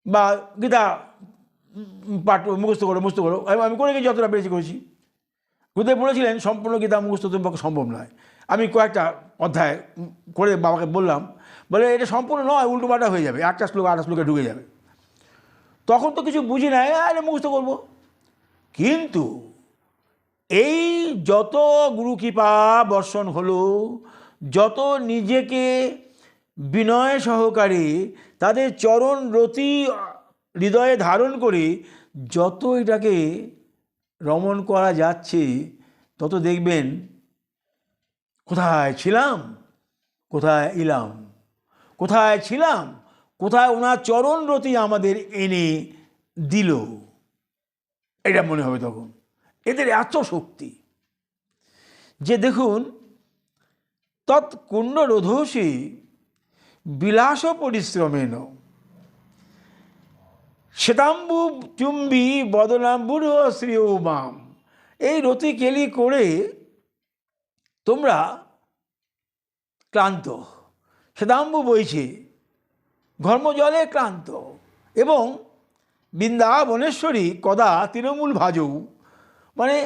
বা গীতা পাঠ মুখস্থ করো, আমি করে গেছি, যতটা পেরেছি করেছি। গুরুদেব বলেছিলেন সম্পূর্ণ গীতা মুখস্থ তোমার পক্ষে সম্ভব নয়। আমি কয়েকটা অধ্যায় করে বাবাকে বললাম, বলে এটা সম্পূর্ণ নয়, উল্টোপাল্টা হয়ে যাবে, 1টা শ্লোক 8টা শ্লোকে ঢুকে যাবে। তখন তো কিছু বুঝি নাই, আরে মুখস্থ করবো। কিন্তু এই যত গুরু কৃপা বর্ষণ হলো, যত নিজেকে বিনয় সহকারে তাদের চরণ রতি হৃদয়ে ধারণ করে যত এটাকে রমণ করা যাচ্ছে, তত দেখবেন কোথায় ছিলাম, কোথায় এলাম, কোথায় ছিলাম, কোথায় ওনার চরণ রতি আমাদের এনে দিল, এটা মনে হবে তখন। এদের এত শক্তি যে দেখুন, তৎকুণ্ড রোধসী বিলাস পরিশ্রমেন শ্বেতাম্বু চুম্বী বদনাম্বুর শ্রী উমাম। এই রতি কেলি করে তোমরা ক্লান্ত, শ্বেতাম্বু বইছে, ঘর্মজলে ক্লান্ত, এবং বৃন্দাবনেশ্বরী কদা তৃণমূল ভাজৌ, মানে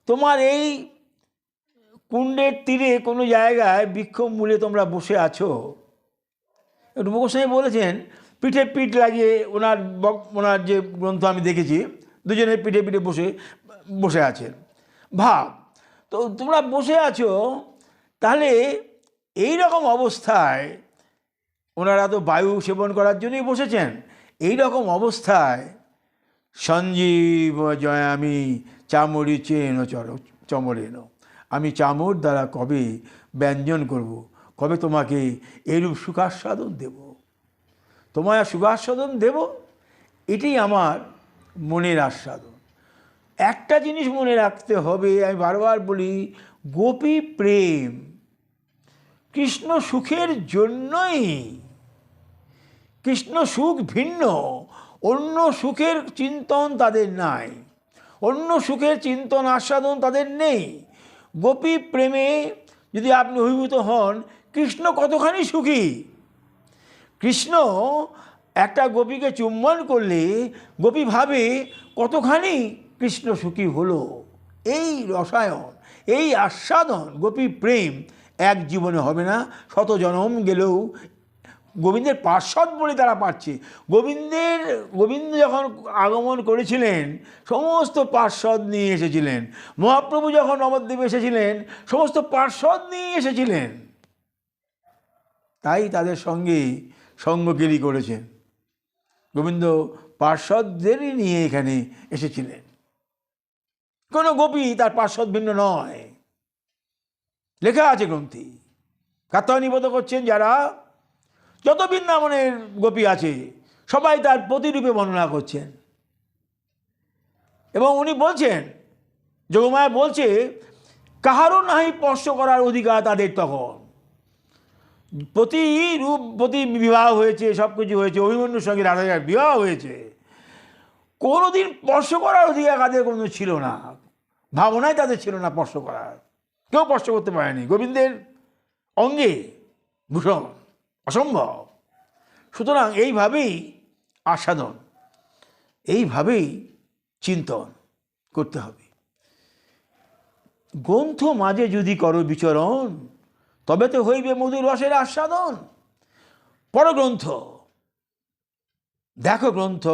তোমার এই কুণ্ডের তীরে কোনো জায়গায় বৃক্ষ মূলে তোমরা বসে আছো। রূপ গোস্বামী বলেছেন পিঠে পিঠ লাগিয়ে, ওনার যে গ্রন্থ আমি দেখেছি, দুজনের পিঠে পিঠে বসে আছেন। ভাব তো তোমরা বসে আছো, তাহলে এই রকম অবস্থায় ওনারা তো বায়ু সেবন করার জন্যই বসেছেন। এই রকম অবস্থায় সঞ্জীব জয়ামি চামড়ি চেন চমরেন, আমি চামর দ্বারা কবে ব্যঞ্জন করব, কবে তোমাকে এরূপ সুখাস্বাদন দেব, তোমায় সুখাস্বাদন দেব, এটাই আমার মনের আস্বাদন। একটা জিনিস মনে রাখতে হবে, আমি বারবার বলি, গোপী প্রেম কৃষ্ণ সুখের জন্যই। কৃষ্ণ সুখ ভিন্ন, অন্য সুখের চিন্তন তাদের নাই, অন্য সুখের চিন্তন আস্বাদন তাদের নেই। গোপী প্রেমে যদি আপনি অভিভূত হন, কৃষ্ণ কতখানি সুখী। কৃষ্ণ একটা গোপীকে চুম্বন করলে গোপী ভাবে কতখানি কৃষ্ণ সুখী হলো। এই রসায়ন, এই আস্বাদন, গোপী প্রেম এক জীবনে হবে না, শত জনম গেলেও গোবিন্দের পার্শ্বদ বলে তারা পাচ্ছে। গোবিন্দ যখন আগমন করেছিলেন, সমস্ত পার্শ্বদ নিয়ে এসেছিলেন। মহাপ্রভু যখন নবদ্বীপে এসেছিলেন, সমস্ত পার্শ্বদ নিয়ে এসেছিলেন। তাই তাদের সঙ্গে সঙ্গকেলি করেছেন। গোবিন্দ পার্শ্বদেরই নিয়ে এখানে এসেছিলেন। কোনো গোপী তার পার্শ্বদ ভিন্ন নয়, লেখা আছে গ্রন্থে। কাত্যায়নীব্রত করছেন যারা, যত বৃন্দাবনের গোপী আছে সবাই তার প্রতিরূপে বর্ণনা করছেন। এবং উনি বলছেন, যোগমায়া বলছে, কাহারও নাহি স্পর্শ করার অধিকার তাদের। তখন প্রতিরূপ, প্রতি বিবাহ হয়েছে, সব কিছু হয়েছে, অভিমন্যুর সঙ্গে রাধার বিবাহ হয়েছে, কোনোদিন স্পর্শ করার অধিকার তাদের কোনো ছিল না, ভাবনায় তাদের ছিল না স্পর্শ করার, কেউ স্পর্শ করতে পারেনি গোবিন্দের অঙ্গে ভূষণ, অসম্ভব। সুতরাং এইভাবেই আস্বাদন, এইভাবেই চিন্তন করতে হবে। গ্রন্থ মাঝে যদি করো বিচরণ, তবে তো হইবে মধুর রসের আস্বাদন। পড়ো গ্রন্থ, দেখো গ্রন্থ,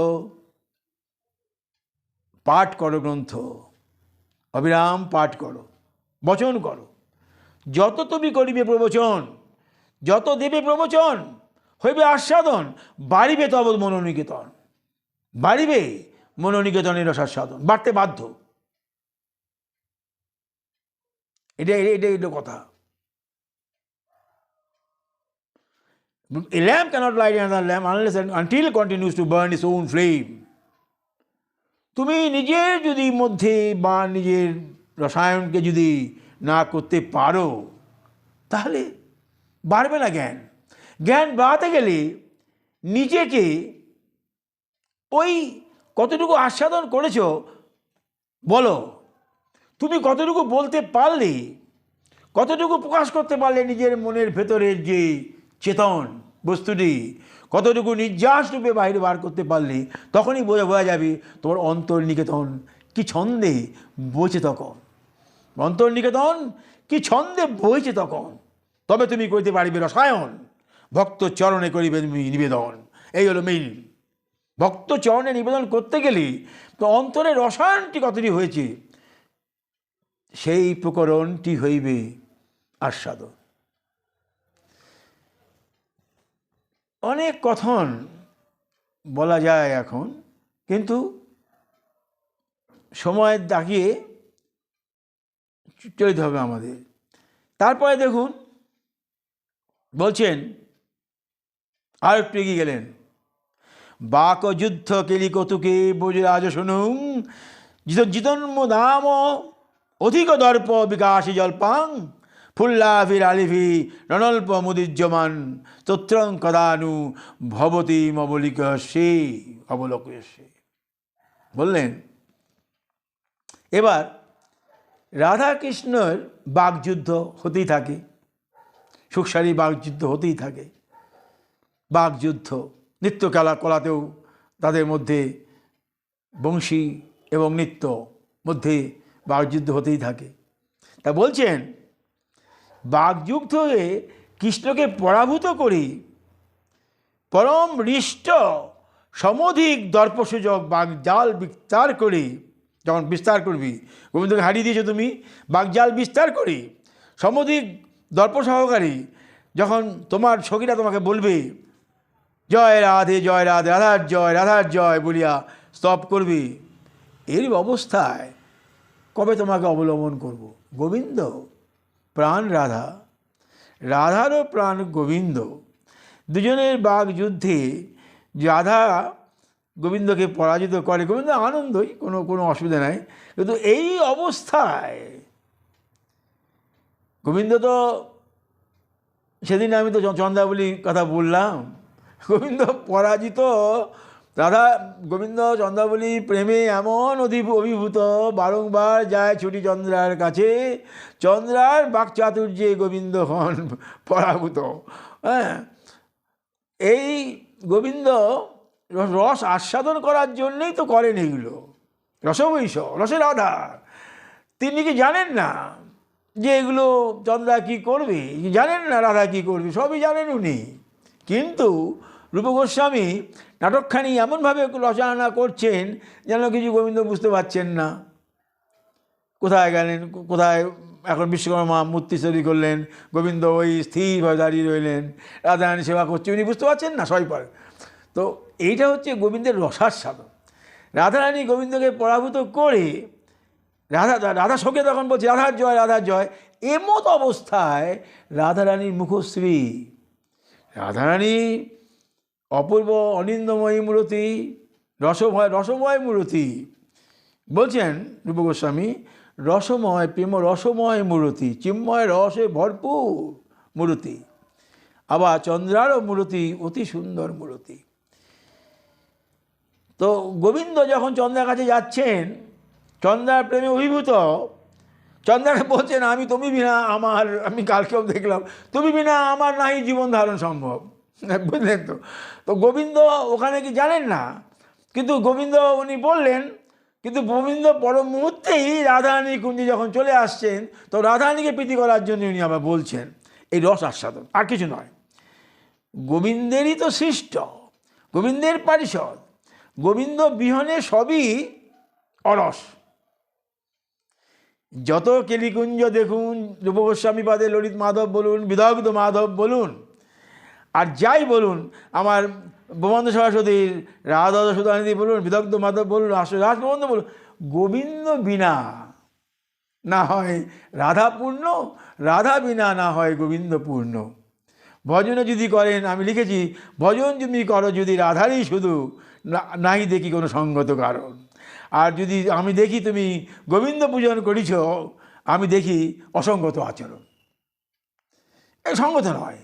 পাঠ করো গ্রন্থ, অবিরাম পাঠ করো, বচন করো। যত তুমি করিবে প্রবচন, যত দেবে প্রবচন, হইবে আস্বাদন, বাড়িবে তব মনোনিকেতন। বাড়িবে মনোনিকেতনের রসাস্বাদন, বাড়তে বাধ্য। এটা কথা। A lamp cannot light another lamp unless and until it continues to burn its own flame. তুমি নিজের যদি মধ্যে বা নিজের রসায়নকে যদি না করতে পারো, তাহলে বাড়বে না জ্ঞান। জ্ঞান বাড়াতে গেলে নিজেকে ওই কতটুকু আস্বাদন করেছো বলো, তুমি কতটুকু বলতে পারলে, কতটুকু প্রকাশ করতে পারলে নিজের মনের ভেতরের যে চেতন বস্তুটি কতটুকু নির্যাস রূপে বাইরে বার করতে পারলে, তখনই বোঝা যাবে তোমার অন্তর্নিকেতন কি ছন্দে বইছে তখন। অন্তর্নিকেতন কি ছন্দে বইছে তখন, তবে তুমি করিতে পারিবে রসায়ন, ভক্ত চরণে করিবে তুমি নিবেদন। এই হলো মেইন। ভক্ত চরণে নিবেদন করতে গেলে তো অন্তরে রসায়নটি কতটি হয়েছে, সেই প্রকরণটি হইবে আস্বাদন। অনেক কথন বলা যায় এখন, কিন্তু সময় দাগিয়ে চলতে হবে আমাদের। তারপরে দেখুন বলছেন, আর একটু এগিয়ে গেলেন, বাক যুদ্ধ কেলি কতুকে বোঝে আজ শুনুং, জিতন্ম দাম অধিক দর্প বিকাশী জল্পাং, ফুল্লাভির আলিভি রণল্প মুদিজ্যমান, তত্রং কদানু ভবতী মবলিকস্যে অবলোকস্যে। বললেন এবার রাধা কৃষ্ণের বাগযুদ্ধ হতেই থাকে, সুখসারী বাগযুদ্ধ হতেই থাকে। বাগযুদ্ধ নৃত্য কলাতেও তাদের মধ্যে বংশী এবং নৃত্য মধ্যে বাগযুদ্ধ হতেই থাকে। তা বলছেন বাগযুদ্ধে কৃষ্ণকে পরাভূত করি, পরম হৃষ্ট সমধিক দর্পসূচক বাগজাল বিস্তার করি। যখন বিস্তার করবি, গোবিন্দকে হারিয়ে দিয়েছো তুমি, বাগজাল বিস্তার করি সমধিক দর্প সহকারী, যখন তোমার সখীরা তোমাকে বলবে জয় রাধে জয় রাধে, রাধার জয় রাধার জয় বলিয়া স্তব করবি, এর অবস্থায় কবে তোমাকে অবলম্বন করব? গোবিন্দ প্রাণ রাধা, রাধারও প্রাণ গোবিন্দ। দুজনের বাগযুদ্ধে রাধা গোবিন্দকে পরাজিত করে, গোবিন্দ আনন্দই, কোনো অসুবিধা নাই। কিন্তু এই অবস্থায় গোবিন্দ তো, সেদিন আমি তো চন্দ্রাবলীর কথা বললাম, গোবিন্দ পরাজিত। রাধা গোবিন্দ চন্দ্রাবলী প্রেমে এমন অভিভূত, বারংবার যায় ছুটি চন্দ্রার কাছে, চন্দ্রার বাকচাতুর্যে গোবিন্দ হন পরাভূত। হ্যাঁ, এই গোবিন্দ রস আস্বাদন করার জন্যেই তো করেন এগুলো, রসবৈষ রসের আধার। তিনি কি জানেন না যে এগুলো চন্দ্রা কী করবে? জানেন না রাধা কী করবে? সবই জানেন উনি। কিন্তু রূপ গোস্বামী নাটকখানি এমনভাবে রচনা করছেন যেন কিছু গোবিন্দ বুঝতে পারছেন না। কোথায় গেলেন, কোথায় এখন বিশ্বকর্মা মূর্তি তৈরি করলেন, গোবিন্দ ওই স্থিরভাবে দাঁড়িয়ে রইলেন, রাধারানী সেবা করছে, উনি বুঝতে পারছেন না সবাই পারে। তো এইটা হচ্ছে গোবিন্দের রসাস্বাদন। রাধারানী গোবিন্দকে পরাভূত করে রাধা শোকে তখন বলছে রাধার জয় রাধার জয়। এমত অবস্থায় রাধারানীর মুখশ্রী, রাধারানী অপূর্ব অনিন্দময়ী মূরতি, রসময় মূরতি। বলছেন রূপ গোস্বামী, রসময় প্রেম রসময় মূরতি, চিন্ময় রসে ভরপুর মূরতি। আবার চন্দ্রারও মূরতি অতি সুন্দর মূরতি। তো গোবিন্দ যখন চন্দ্রার কাছে যাচ্ছেন, চন্দ্রার প্রেমে অভিভূত, চন্দ্রাকে বলছেন তুমি বিনা আমার, আমি কালকেও দেখলাম, তুমি বিনা আমার নাহি জীবন ধারণ সম্ভব। বুঝলেন তো? তো গোবিন্দ ওখানে কি জানেন না, কিন্তু গোবিন্দ উনি বললেন, কিন্তু গোবিন্দ পর মুহূর্তেই রাধারানী কুঞ্জে যখন চলে আসছেন, তো রাধারানীকে প্রীতি করার জন্য উনি আবার বলছেন। এই রস আস্বাদন, আর কিছু নয়। গোবিন্দেরই তো সৃষ্ট, গোবিন্দের পারিষদ, গোবিন্দ বিহনে সবই অরস। যত কেলিকুঞ্জ দেখুন, রূপ গোস্বামী পাদে ললিত মাধব বলুন, বিদগ্ধ মাধব বলুন, আর যাই বলুন, আমার বোমান্ত সরস্বতীর, রাধা সুধানিধি বলুন, বিদগ্ধ মাধব বলুন, রাস প্রবন্ধ বলুন, গোবিন্দ বিনা না হয় রাধা পূর্ণ, রাধা বিনা না হয় গোবিন্দ পূর্ণ। ভজনে যদি করেন, আমি লিখেছি, ভজন তুমি করো যদি রাধারই শুধু, নাই দেখি কোনো সঙ্গত কারণ। আর যদি আমি দেখি তুমি গোবিন্দ পূজন করিছ, আমি দেখি অসঙ্গত আচরণ, এই সঙ্গত নয়।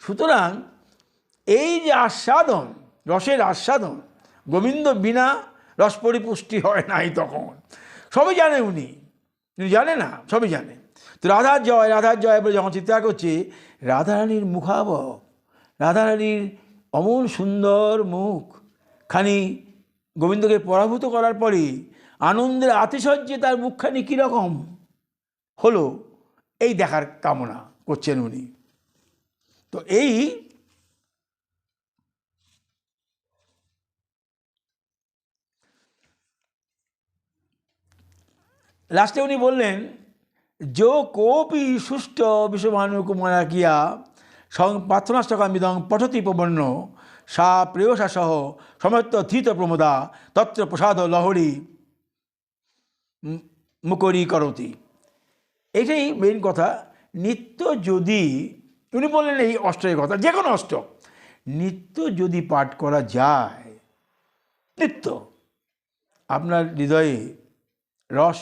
সুতরাং এই যে আস্বাদন, রসের আস্বাদন, গোবিন্দ বিনা রস পরিপুষ্টি হয় নাই তখন। সবই জানে উনি জানে না, সবই জানে। তো রাধার জয়, রাধার জয় বলে যখন চিৎকার করছে, রাধারানীর মুখাবহ, রাধারানীর অমন সুন্দর মুখ খানি গোবিন্দকে পরাভূত করার পরে আনন্দের আতিশয্যে তার মুখখানি কীরকম হলো, এই দেখার কামনা করছেন উনি। তো এই লাস্টে উনি বললেন, যো কোপি সুষ্ঠ বিশ্বভানু কুমারা কিয়া প্রার্থনাষ্টকামিদং পঠতি প্রবন্ন সা প্রেয়সা সহ সমর্থ ধৃত প্রমোদা তত্র প্রসাদ লহরী মুকরি করতি। এটাই মেন কথা। নিত্য যদি, উনি বললেন এই অষ্টকের কথা, যে কোনো অষ্টক নিত্য যদি পাঠ করা যায়, নিত্য আপনার হৃদয়ে রস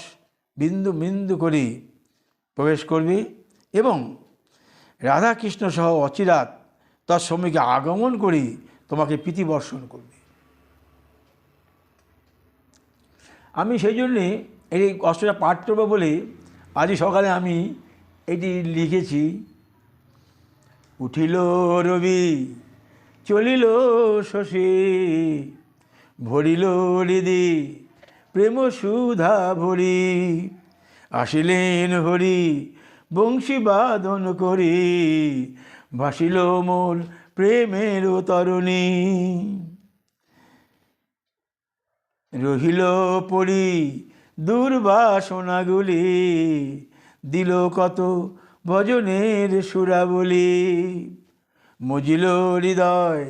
বিন্দু বিন্দু করে প্রবেশ করবে এবং রাধাকৃষ্ণ সহ অচিরাত তার সম্মুখে আগমন করে তোমাকে প্রীতিবর্ষণ করবে। আমি সেই জন্যে এই অষ্টটা পাঠ করবো বলে আজই সকালে আমি এটি লিখেছি। উঠিল রবি চলিল শশী, ভরিল হৃদি প্রেম সুধা ভরি, আসিলেন হরি বংশী বাদন করি, ভাসিল মোর প্রেমের তরণী, রহিল পরি দুর্বাসনাগুলি, দিল কত ভজনের সুরাবলি, মজিল হৃদয়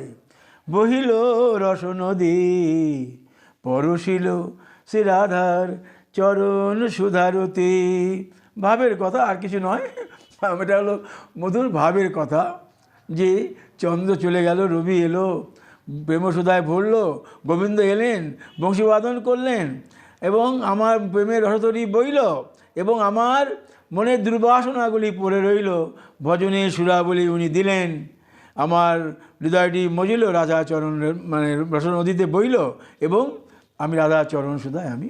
বহিল রস নদী, পরশিল শ্রী রাধার চরণ সুধারতি। ভাবের কথা, আর কিছু নয়, এটা হলো মধুর ভাবের কথা যে চন্দ্র চলে গেল, রবি এলো, প্রেমসুধায় ভরল, গোবিন্দ এলেন, বংশীবাদন করলেন এবং আমার প্রেমের রসতরী বইল এবং আমার মনের দুর্বাসনাগুলি পড়ে রইল, ভজনের সুরাবলি উনি দিলেন, আমার হৃদয়টি মজিল রাধা চরণের মানে রস নদীতে বইল এবং আমি রাধা চরণ সুধায় আমি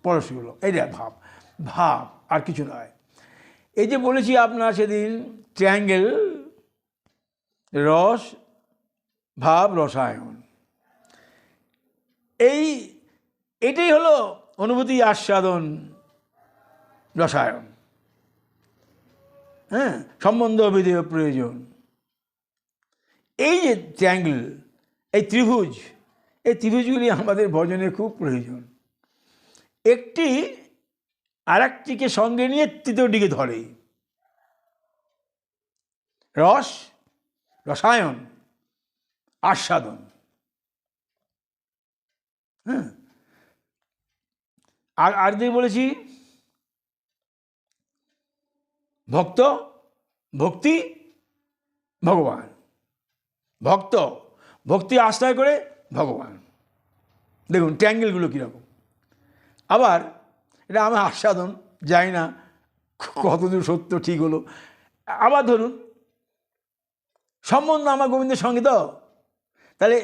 পরশ হলো। এইটা ভাব, ভাব আর কিছু নয়। এই যে বলেছি আপনার সেদিন ট্রায়াঙ্গেল, রস ভাব রসায়ন, এটাই হলো অনুভূতি আস্বাদন রসায়ন। হ্যাঁ, সম্বন্ধ অভিধেয় প্রয়োজন। এই যে ট্রায়াঙ্গেল, এই ত্রিভুজ, এই ত্রিভুজগুলি আমাদের ভজনে খুব প্রয়োজন। একটি আর একটিকে সঙ্গে নিয়ে তৃতীয়টিকে ধরে। রস, রসায়ন, আস্বাদন। হ্যাঁ, আর যে বলেছি ভক্ত, ভক্তি, ভগবান। ভক্ত, ভক্তি আশ্রয় করে ভগবান। দেখুন ট্যাঙ্গেলগুলো কীরকম। আবার এটা আমার আস্বাদন, জানি না কতদূর সত্য ঠিক হলো। আবার ধরুন সম্বন্ধ আমার গোবিন্দের সঙ্গে, তো তাহলে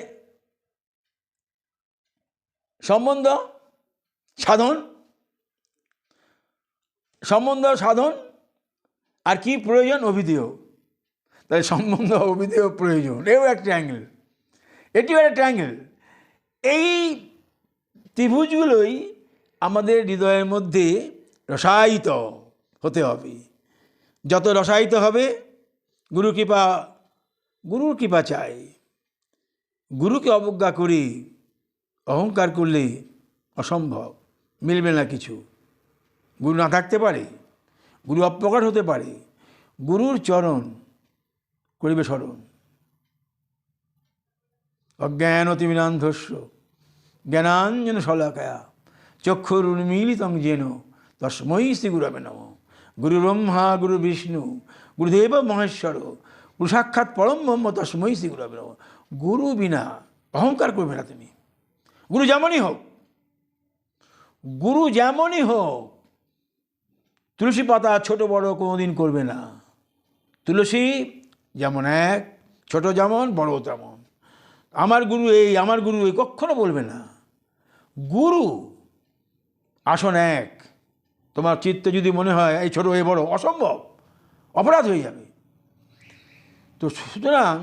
সম্বন্ধ সাধন, সম্বন্ধ সাধন আর কি প্রয়োজন, অভিধেয়। তাহলে সম্বন্ধ অভিধেয় প্রয়োজন, এও একটা ট্রায়াঙ্গেল, এটিও একটা ট্রায়াঙ্গেল। এই ত্রিভুজগুলোই আমাদের হৃদয়ের মধ্যে রসায়িত হতে হবে। যত রসায়িত হবে, গুরুর কৃপা চাই। গুরুকে অবজ্ঞা করি, অহংকার করলে অসম্ভব, মিলবে না কিছু। গুরু না থাকতে পারে, গুরু অপ্রকট হতে পারে। গুরুর চরণ করিবে স্মরণ, অজ্ঞানতিমিরান্ধস্য জ্ঞানাঞ্জন শলাকয়া চক্ষুরুন্মীলিতং যেন তস্मै শ্রীগুরবে নমঃ। গুরু ব্রহ্মা গুরু বিষ্ণু গুরুদেব মহেশ্বর গুরু সাক্ষাৎ পরম ব্রহ্ম তস্मै শ্রীগুরবে নমঃ। গুরু বিনা অহংকার করবে না তুমি। গুরু যেমনই হোক, গুরু যেমনই হোক, তুলসী পাতা ছোট বড় কোনোদিন করবে না। তুলসী যেমন এক, ছোট যেমন বড় তেমন। আমার গুরু এই, আমার গুরু এই কখনো বলবে না। গুরু আসন এক। তোমার চিত্তে যদি মনে হয় এই ছোট এই বড়, অসম্ভব, অপরাধ হয়ে যাবে। তো সুতরাং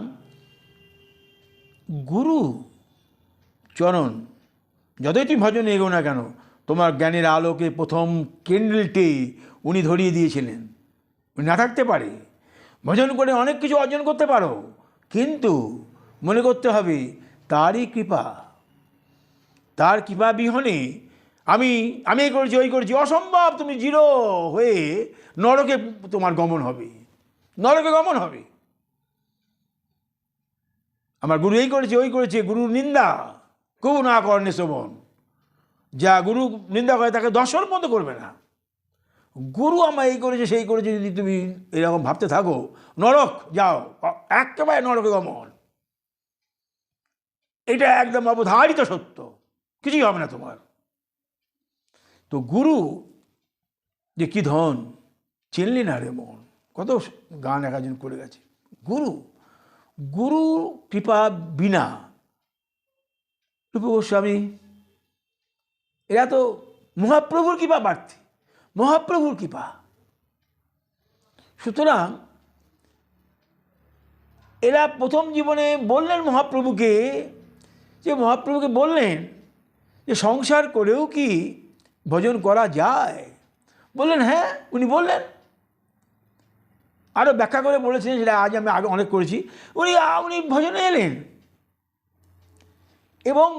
গুরু চরণ যতই তুমি ভজনে এগো না কেন, তোমার জ্ঞানের আলোকে প্রথম ক্যান্ডেলটি উনি ধরিয়ে দিয়েছিলেন। উনি না থাকতে পারে, ভজন করে অনেক কিছু অর্জন করতে পারো, কিন্তু মনে করতে হবে তারই কৃপা। তার কৃপা বিহনে আমি এই করেছি ওই করেছি, অসম্ভব। তুমি জিরো হয়ে নরকে তোমার গমন হবে, নরকে গমন হবে। আমার গুরু এই করেছে ওই করেছে, গুরুর নিন্দা কেউ না করেন শ্রবণ। যা গুরু নিন্দা করে তাকে দর্শন পর্যন্ত করবে না। গুরু আমার এই করেছে সেই করেছে যদি তুমি এরকম ভাবতে থাকো, নরক যাও, একেবারে নরকে গমন। এটা একদম অবধারিত সত্য, কিছুই হবে না তোমার। তো গুরু যে কি ধন, চিনলি না রে মন, কত গান একজন করে গেছে। গুরু, গুরু কৃপা বিনা, রূপ গোস্বামী এরা তো মহাপ্রভুর কৃপা প্রার্থী, মহাপ্রভুর কৃপা। সুতরাং এরা প্রথম জীবনে বললেন মহাপ্রভুকে, যে মহাপ্রভুকে বললেন যে সংসার করেও কি ভজন করা যায়? বললেন হ্যাঁ। উনি বললেন, আরও ব্যাখ্যা করে বলেছেন, সেটা আজ আমি আগে অনেক করেছি। উনি ভজনে এলেন এবং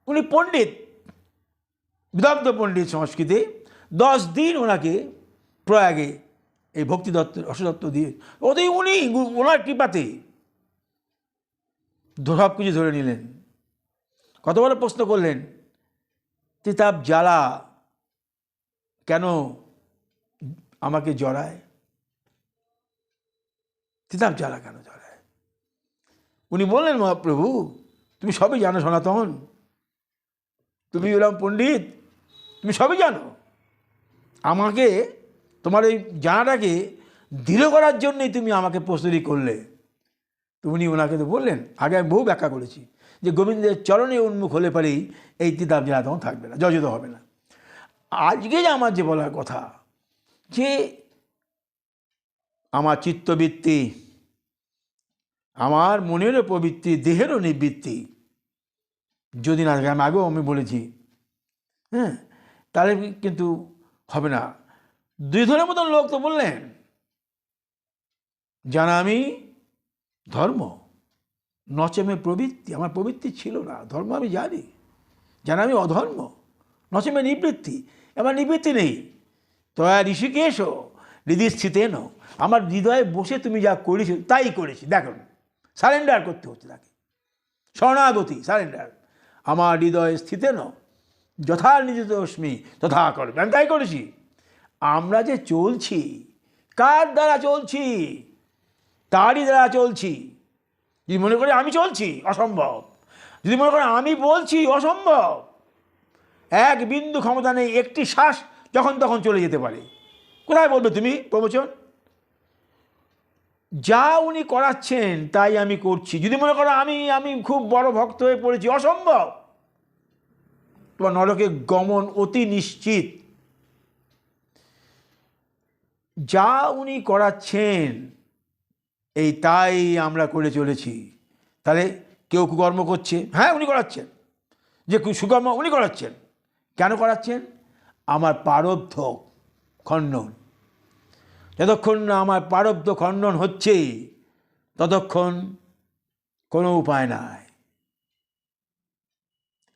উনি পণ্ডিত, বিদগ্ধ পণ্ডিত সংস্কৃতে। 10 দিন ওনাকে প্রয়াগে এই ভক্তি দত্ত রসদত্ত দিয়ে ওতেই উনি ওনার কৃপাতে সব কিছু ধরে নিলেন। কত বড় প্রশ্ন করলেন, তিতাব জ্বালা কেন আমাকে জড়ায়? তিতাব জ্বালা কেন জড়ায়? উনি বললেন, মহাপ্রভু তুমি সবই জানো সনাতন, তুমি এরকম পণ্ডিত, তুমি সবই জানো। আমাকে তোমার এই জানাটাকে দৃঢ় করার জন্যই তুমি আমাকে প্রস্তুতি করলে। তো উনি ওনাকে তো বললেন, আগে আমি বহু ব্যাখ্যা করেছি, যে গোবিন্দের চরণে উন্মুখ হলে পরেই এই তিতাব জ্বালা তখন থাকবে না, জর্জরিত হবে না। আজকে যে আমার যে বলার কথা, যে আমার চিত্তবৃত্তি, আমার মনেরও প্রবৃত্তি, দেহেরও নিবৃত্তি যদি না থাকে, আমি আগেও আমি বলেছি, হ্যাঁ, তাহলে কিন্তু হবে না। 2 ধরনের মতন লোক তো বললেন, জানা আমি ধর্ম নচেমে প্রবৃত্তি, আমার প্রবৃত্তি ছিল না, ধর্ম আমি জানি। জানা আমি অধর্ম নচেমে নিবৃত্তি, আমার নিবৃত্তি নেই। তয়া ঋষিকেশ হৃদি স্থিতেন, আমার হৃদয়ে বসে তুমি যা করেছো তাই করেছি। দেখুন, সারেন্ডার করতে হচ্ছে তাকে, শরণাগতি, সারেন্ডার। আমার হৃদয়ে স্থিতেন যথা নিযুত অস্মি তথা করবে, আমি তাই করেছি। আমরা যে চলছি, কার দ্বারা চলছি? তারই দ্বারা চলছি। যদি মনে করি আমি চলছি, অসম্ভব। যদি মনে করি আমি বলছি, অসম্ভব। এক বিন্দু ক্ষমতা নেই, একটি শ্বাস যখন তখন চলে যেতে পারে। কোথায় বলবে তুমি প্রবচন? যা উনি করাচ্ছেন তাই আমি করছি। যদি মনে করো আমি খুব বড় ভক্ত হয়ে পড়েছি, অসম্ভব। তোমার নরকে গমন অতি নিশ্চিত। যা উনি করাচ্ছেন এই তাই আমরা করে চলেছি। তাহলে কেউ কুকর্ম করছে, হ্যাঁ উনি করাচ্ছেন, যে সুকর্ম উনি করাচ্ছেন। কেন করাচ্ছেন? আমার প্রারব্ধ খণ্ডন। যতক্ষণ না আমার প্রারব্ধ খণ্ডন হচ্ছে ততক্ষণ কোনো উপায় নাই।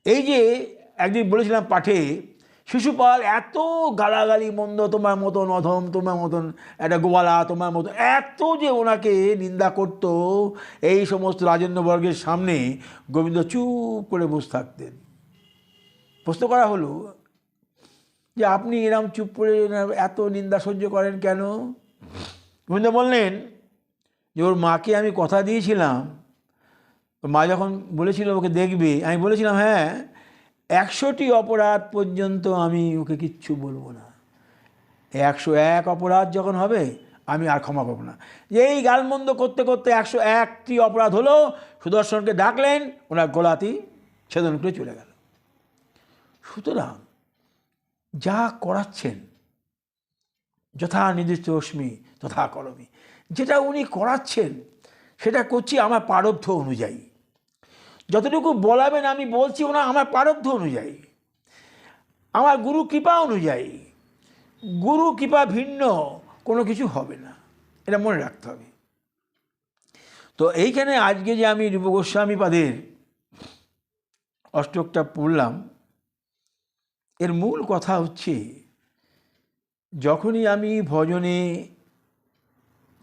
এই যে একদিন বলেছিলাম পাঠে, শিশুপাল এত গালাগালি মন্দ, তোমার মতন অধম, তোমার মতন একটা গোয়ালা, তোমার মতন এত যে ওনাকে নিন্দা করত, এই সমস্ত রাজন্যবর্গের সামনে গোবিন্দ চুপ করে বসে থাকতেন। প্রশ্ন করা হলো যে আপনি এরম চুপ করে এত নিন্দা সহ্য করেন কেন? গোবিন্দ বললেন যে ওর মাকে আমি কথা দিয়েছিলাম, মা যখন বলেছিল ওকে দেখবে, আমি বলেছিলাম হ্যাঁ 100টি অপরাধ পর্যন্ত আমি ওকে কিচ্ছু বলবো না, 101 অপরাধ যখন হবে আমি আর ক্ষমা করবো না। এই গালমন্দ করতে করতে 101টি অপরাধ হলো, সুদর্শনকে ডাকলেন, ওনার গোলাতি ছেদন করে চলে গেল। সুতরাং যা করাচ্ছেন যথা নির্দিষ্ট অস্মি তথা করমি, যেটা উনি করাচ্ছেন সেটা করছি আমার প্রারব্ধ অনুযায়ী। যতটুকু বলাবেন আমি বলছি ওনা আমার প্রারব্ধ অনুযায়ী, আমার গুরু কৃপা অনুযায়ী। গুরু কৃপা ভিন্ন কোনো কিছু হবে না, এটা মনে রাখতে হবে। তো এইখানে আজকে যে আমি রূপ গোস্বামী পাদের অষ্টকটা পড়লাম, এর মূল কথা হচ্ছে যখনই আমি ভজনে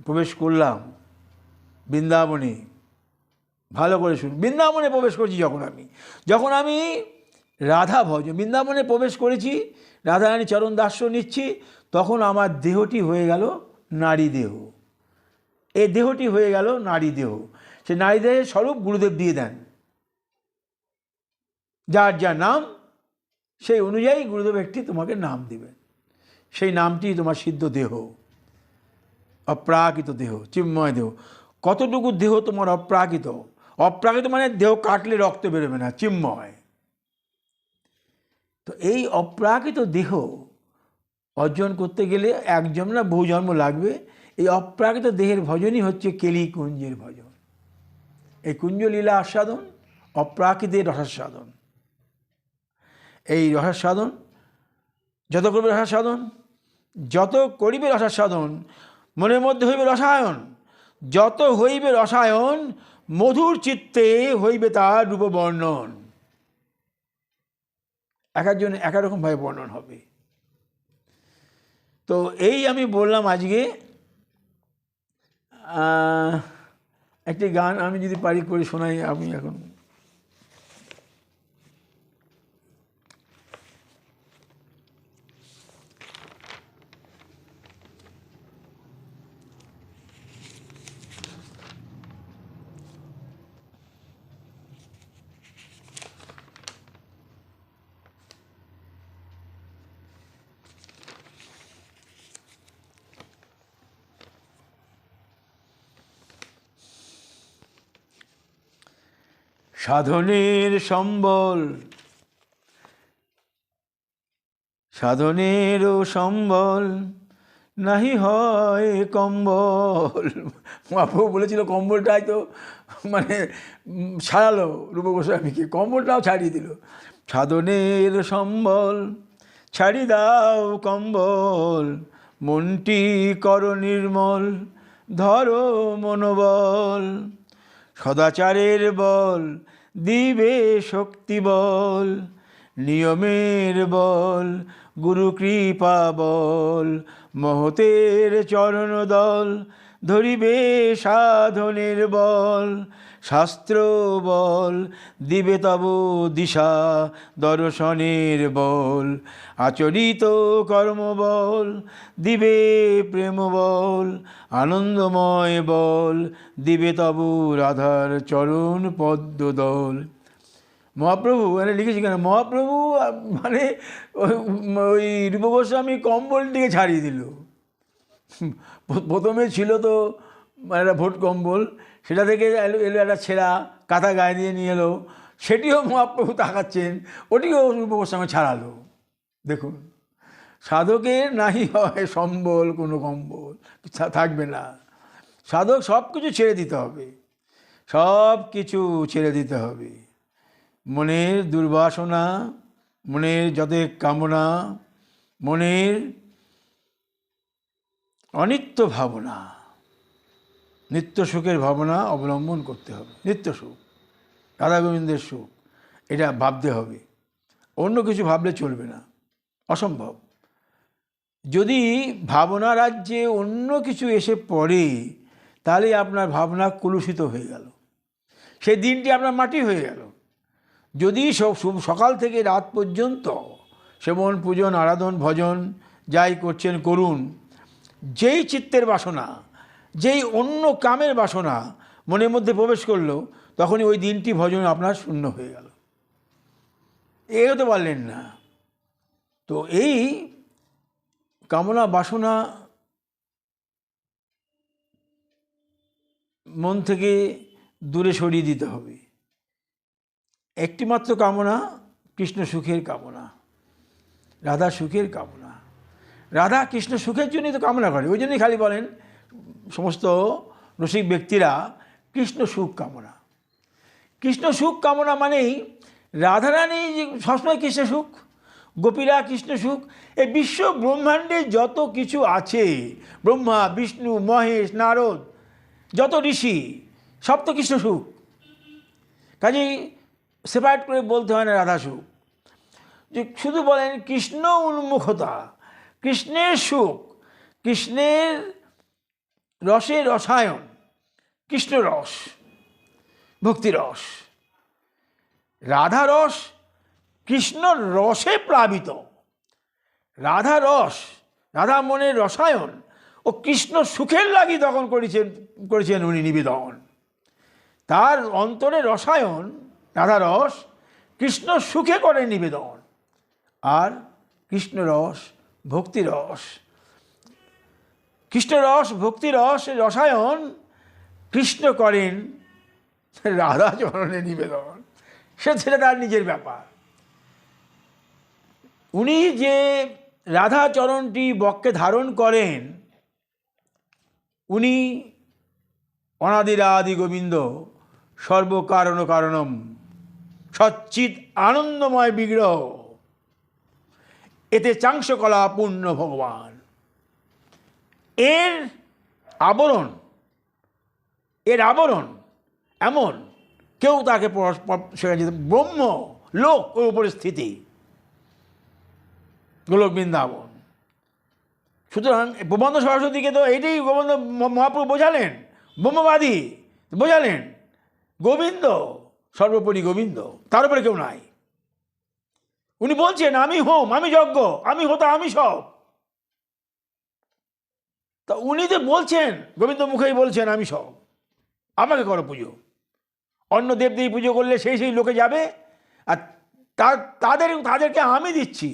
প্রবেশ করলাম বৃন্দাবনে, ভালো করে শুন, বৃন্দাবনে প্রবেশ করছি যখন আমি রাধা ভজন বৃন্দাবনে প্রবেশ করেছি, রাধারানী চরণ দাস্য নিচ্ছি, তখন আমার দেহটি হয়ে গেল নারী দেহ। এই দেহটি হয়ে গেল নারী দেহ। সে নারী দেহের স্বরূপ গুরুদেব দিয়ে দেন, যার যা নাম সেই অনুযায়ী গুরুদেব একটি তোমাকে নাম দিবেন, সেই নামটি তোমার সিদ্ধ দেহ, অপ্রাকৃত দেহ, চিন্ময় দেহ। কতটুকু দেহ তোমার অপ্রাকৃত? অপ্রাকৃত মানে দেহ কাটলে রক্ত বেরোবে না, চিন্ময়। তো এই অপ্রাকৃত দেহ অর্জন করতে গেলে এক জন্ম না বহু জন্ম লাগবে। এই অপ্রাকৃত দেহের ভজনই হচ্ছে কেলি কুঞ্জের ভজন। এই কুঞ্জ লীলা আস্বাদন, অপ্রাকৃতের রসাস্বাদন। এই রসাস্বাদন যত করবে রসাস্বাদন, যত করিবে রসাস্বাদন, মনের মধ্যে হইবে রসায়ন। যত হইবে রসায়ন, মধুর চিত্তে হইবে তার রূপবর্ণন। এক একজন এক এক রকমভাবে বর্ণন হবে। তো এই আমি বললাম আজকে। একটি গান আমি যদি পারি করে শোনাই, আমি এখন সাধনের সম্বল, সাধনেরও সম্বল নাহি হয় কম্বল। মহাপ্রভু বলেছিল কম্বলটাই তো মানে ছাড়ালো রূপ গোস্বামীকে, কম্বলটাও ছাড়িয়ে দিল। সাধনের সম্বল ছাড়ি দাও কম্বল, মনটি কর নির্মল, ধরো মনোবল। সদাচারের বল দিবে শক্তি বল, নিয়মের বল গুরু কৃপা বল। মহতের চরণ দল ধরিবে সাধনের বল, শাস্ত্র বল দিবে তব দিশা দর্শনের বল। আচরিত কর্ম বল দিবে প্রেম বল, আনন্দময় বল দিবে তব রাধার চরণ পদ্ম দল। মহাপ্রভু মানে লিখেছি কেন, মহাপ্রভু মানে ওই রূপ গোস্বামী কম্বলটিকে ছাড়িয়ে দিল। প্রথমে ছিল তো একটা ভোট কম্বল, সেটা থেকে এলো একটা ছেঁড়া কাঁথা গায়ে দিয়ে নিয়ে এলো, সেটিও মহাপ্রভু তাকাচ্ছেন, ওটিও রূপ গোস্বামী ছাড়ালো। দেখুন, সাধকের নাহি হয় সম্বল কোনো কম্বল, থাকবে না। সাধক সব কিছু ছেড়ে দিতে হবে, সব কিছু ছেড়ে দিতে হবে। মনের দুর্বাসনা, মনের যত কামনা, মনের অনিত্য ভাবনা, নিত্য সুখের ভাবনা অবলম্বন করতে হবে। নিত্য সুখ, রাধা গোবিন্দের সুখ, এটা ভাবতে হবে। অন্য কিছু ভাবলে চলবে না, অসম্ভব। যদি ভাবনা রাজ্যে অন্য কিছু এসে পড়ে তাহলে আপনার ভাবনা কলুষিত হয়ে গেল, সেই দিনটি আপনার মাটি হয়ে গেল। যদি সকাল থেকে রাত পর্যন্ত সেবন পূজন আরাধন ভজন যাই করছেন করুন, যেই চিত্তের বাসনা, যেই অন্য কামের বাসনা মনের মধ্যে প্রবেশ করলো, তখনই ওই দিনটি ভজন আপনার শূন্য হয়ে গেল, এগোতে পারলেন না। তো এই কামনা বাসনা মন থেকে দূরে সরিয়ে দিতে হবে। একটিমাত্র কামনা, কৃষ্ণ সুখের কামনা, রাধা সুখের কামনা। রাধা কৃষ্ণ সুখের জন্যই তো কামনা করে, ওই জন্যই খালি বলেন সমস্ত রসিক ব্যক্তিরা কৃষ্ণ সুখ কামনা। কৃষ্ণ সুখ কামনা মানেই রাধারানী যে সবসময় কৃষ্ণ সুখ, গোপীরা কৃষ্ণ সুখ। এই বিশ্ব ব্রহ্মাণ্ডে যত কিছু আছে, ব্রহ্মা বিষ্ণু মহেশ নারদ যত ঋষি, সব তো কৃষ্ণ সুখ। কাজেই সেপারেট করে বলতে হয় না রাধা সুখ, যে শুধু বলেন কৃষ্ণ উন্মুখতা, কৃষ্ণের সুখ, কৃষ্ণের রসের রসায়ন, কৃষ্ণ রস, ভক্তি রস। রাধা রস কৃষ্ণ রসে প্লাবিত, রাধা রস, রাধা মনের রসায়ন ও কৃষ্ণ সুখের লাগি তখন করেছেন উনি নিবেদন। তার অন্তরে রসায়ন রাধা রস, কৃষ্ণ সুখে করেন নিবেদন। আর কৃষ্ণ রস ভক্তি রস, কৃষ্ণ রস ভক্তি রস রসায়ন কৃষ্ণ করেন রাধা চরণে নিবেদন। সেটা তার নিজের ব্যাপার। উনি যে রাধা চরণটি বক্ষে ধারণ করেন, উনি অনাদিরাদি গোবিন্দ, সর্বকারণ কারণম, সচ্চিৎ আনন্দময় বিগ্রহ, এতে চাংশকলা পূর্ণ ভগবান। এর আবরণ এমন কেউ তাকে সেখানে যেতে, ব্রহ্ম লোক ওর উপরে স্থিতি, গোলক বৃন্দাবন। সুতরাং প্রবন্ধ সরস্বতীকে তো এইটাই গোবিন্দ মহাপ্রভু বোঝালেন, ব্রহ্মবাদী বোঝালেন, গোবিন্দ সর্বোপরি গোবিন্দ, তার উপরে কেউ নাই। উনি বলছেন আমি হোম, আমি যজ্ঞ, আমি হোতা, আমি সব। তা উনি তো বলছেন, গোবিন্দ মুখেই বলছেন আমি সব, আমাকে করো পুজো। অন্য দেবদেবী পুজো করলে সেই লোকে যাবে, আর তাদেরকে আমি দিচ্ছি,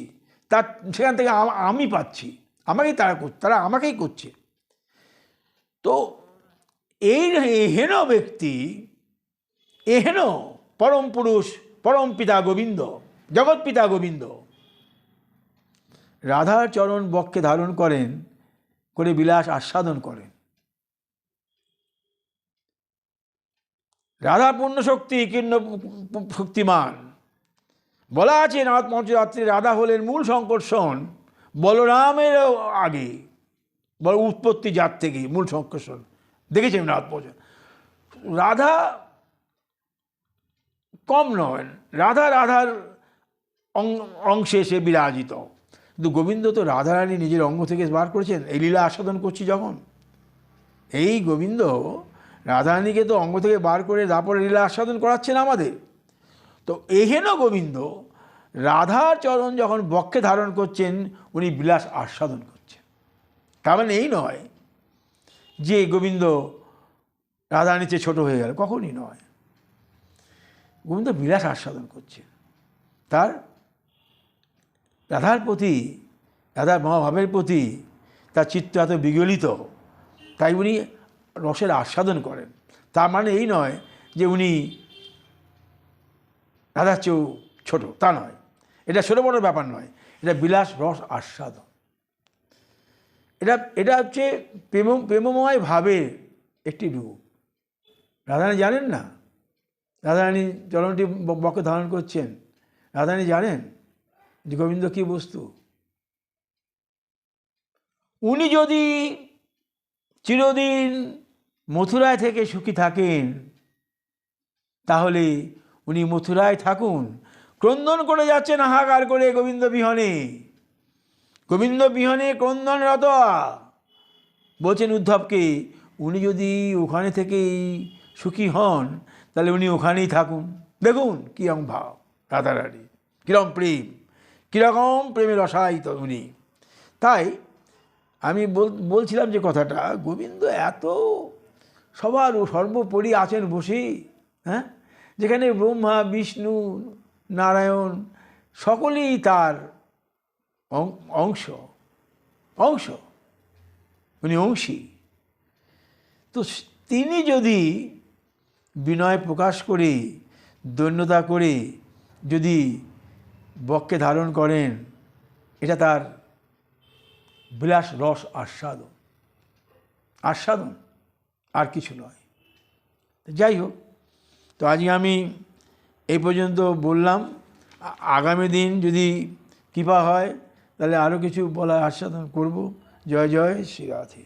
সেখান থেকে আমি পাচ্ছি, আমাকেই তারা আমাকেই করছে। তো এই এহেন ব্যক্তি, এহেন পরম পুরুষ, পরম পিতা গোবিন্দ, জগৎ পিতা গোবিন্দ রাধার চরণ বক্ষে ধারণ করেন, করে বিলাস আস্বাদন করেন। রাধা পূর্ণ শক্তি, কীর্ণ শক্তিমান। বলা আছে নাথ পঞ্চরাত্রে রাধা হলেন মূল সংকর্ষণ, বলরামের আগে, উৎপত্তি জাত থেকে মূল সংকর্ষণ দেখেছেন নাথ পঞ্চ। রাধা কম নয়, রাধার অংশে সে বিরাজিত। কিন্তু গোবিন্দ তো রাধারানী নিজের অঙ্গ থেকে বার করেছেন, এই লীলা আস্বাদন করছি যখন। এই গোবিন্দ রাধারানীকে তো অঙ্গ থেকে বার করে তারপরে লীলা আস্বাদন করাচ্ছেন আমাদের। তো এহেন গোবিন্দ রাধার চরণ যখন বক্ষে ধারণ করছেন, উনি বিলাস আস্বাদন করছেন। তার মানে এই নয় যে গোবিন্দ রাধারানীর চেয়ে ছোট হয়ে গেল, কখনই নয়। গোবিন্দ বিলাস আস্বাদন করছেন, তার রাধার প্রতি, রাধার মহাভাবের প্রতি তার চিত্ত এত বিগলিত, তাই উনি রসের আস্বাদন করেন। তার মানে এই নয় যে উনি রাধার চেয়েও ছোট, তা নয়। এটা ছোটো বড় ব্যাপার নয়, এটা বিলাস রস আস্বাদন। এটা হচ্ছে প্রেমময় ভাবের একটি রূপ। রাধারানী জানেন না, রাধারানী চরণটি বক্ষে ধারণ করছেন, রাধারানী জানেন যে গোবিন্দ কী বস্তু। উনি যদি চিরদিন মথুরায় থেকে সুখী থাকেন, তাহলে উনি মথুরায় থাকুন, ক্রন্দন করে যাচ্ছেন হাহাকার করে গোবিন্দ বিহনে, গোবিন্দ বিহনে ক্রন্দন রত। বলছেন উদ্ধবকে, উনি যদি ওখানে থেকেই সুখী হন তাহলে উনি ওখানেই থাকুন। দেখুন কীরকম ভাব রাধারানী, কীরকম প্রেম, কীরকম প্রেমের রসায়িত উনি। তাই আমি বলছিলাম যে কথাটা, গোবিন্দ এত সবার সর্বোপরি আছেন বসে, হ্যাঁ, যেখানে ব্রহ্মা বিষ্ণু নারায়ণ সকলেই তার অংশ অংশ উনি অংশী। তো তিনি যদি বিনয় প্রকাশ করে, দৈন্যতা করে যদি বক্ষে ধারণ করেন, এটা তার বিলাস রস আস্বাদন, আস্বাদন, আর কিছু নয়। যাই হোক, তো আজকে আমি এই পর্যন্ত বললাম। আগামী দিন যদি কৃপা হয় তাহলে আরও কিছু বলার আস্বাদন করব। জয় জয় শ্রী রাধে।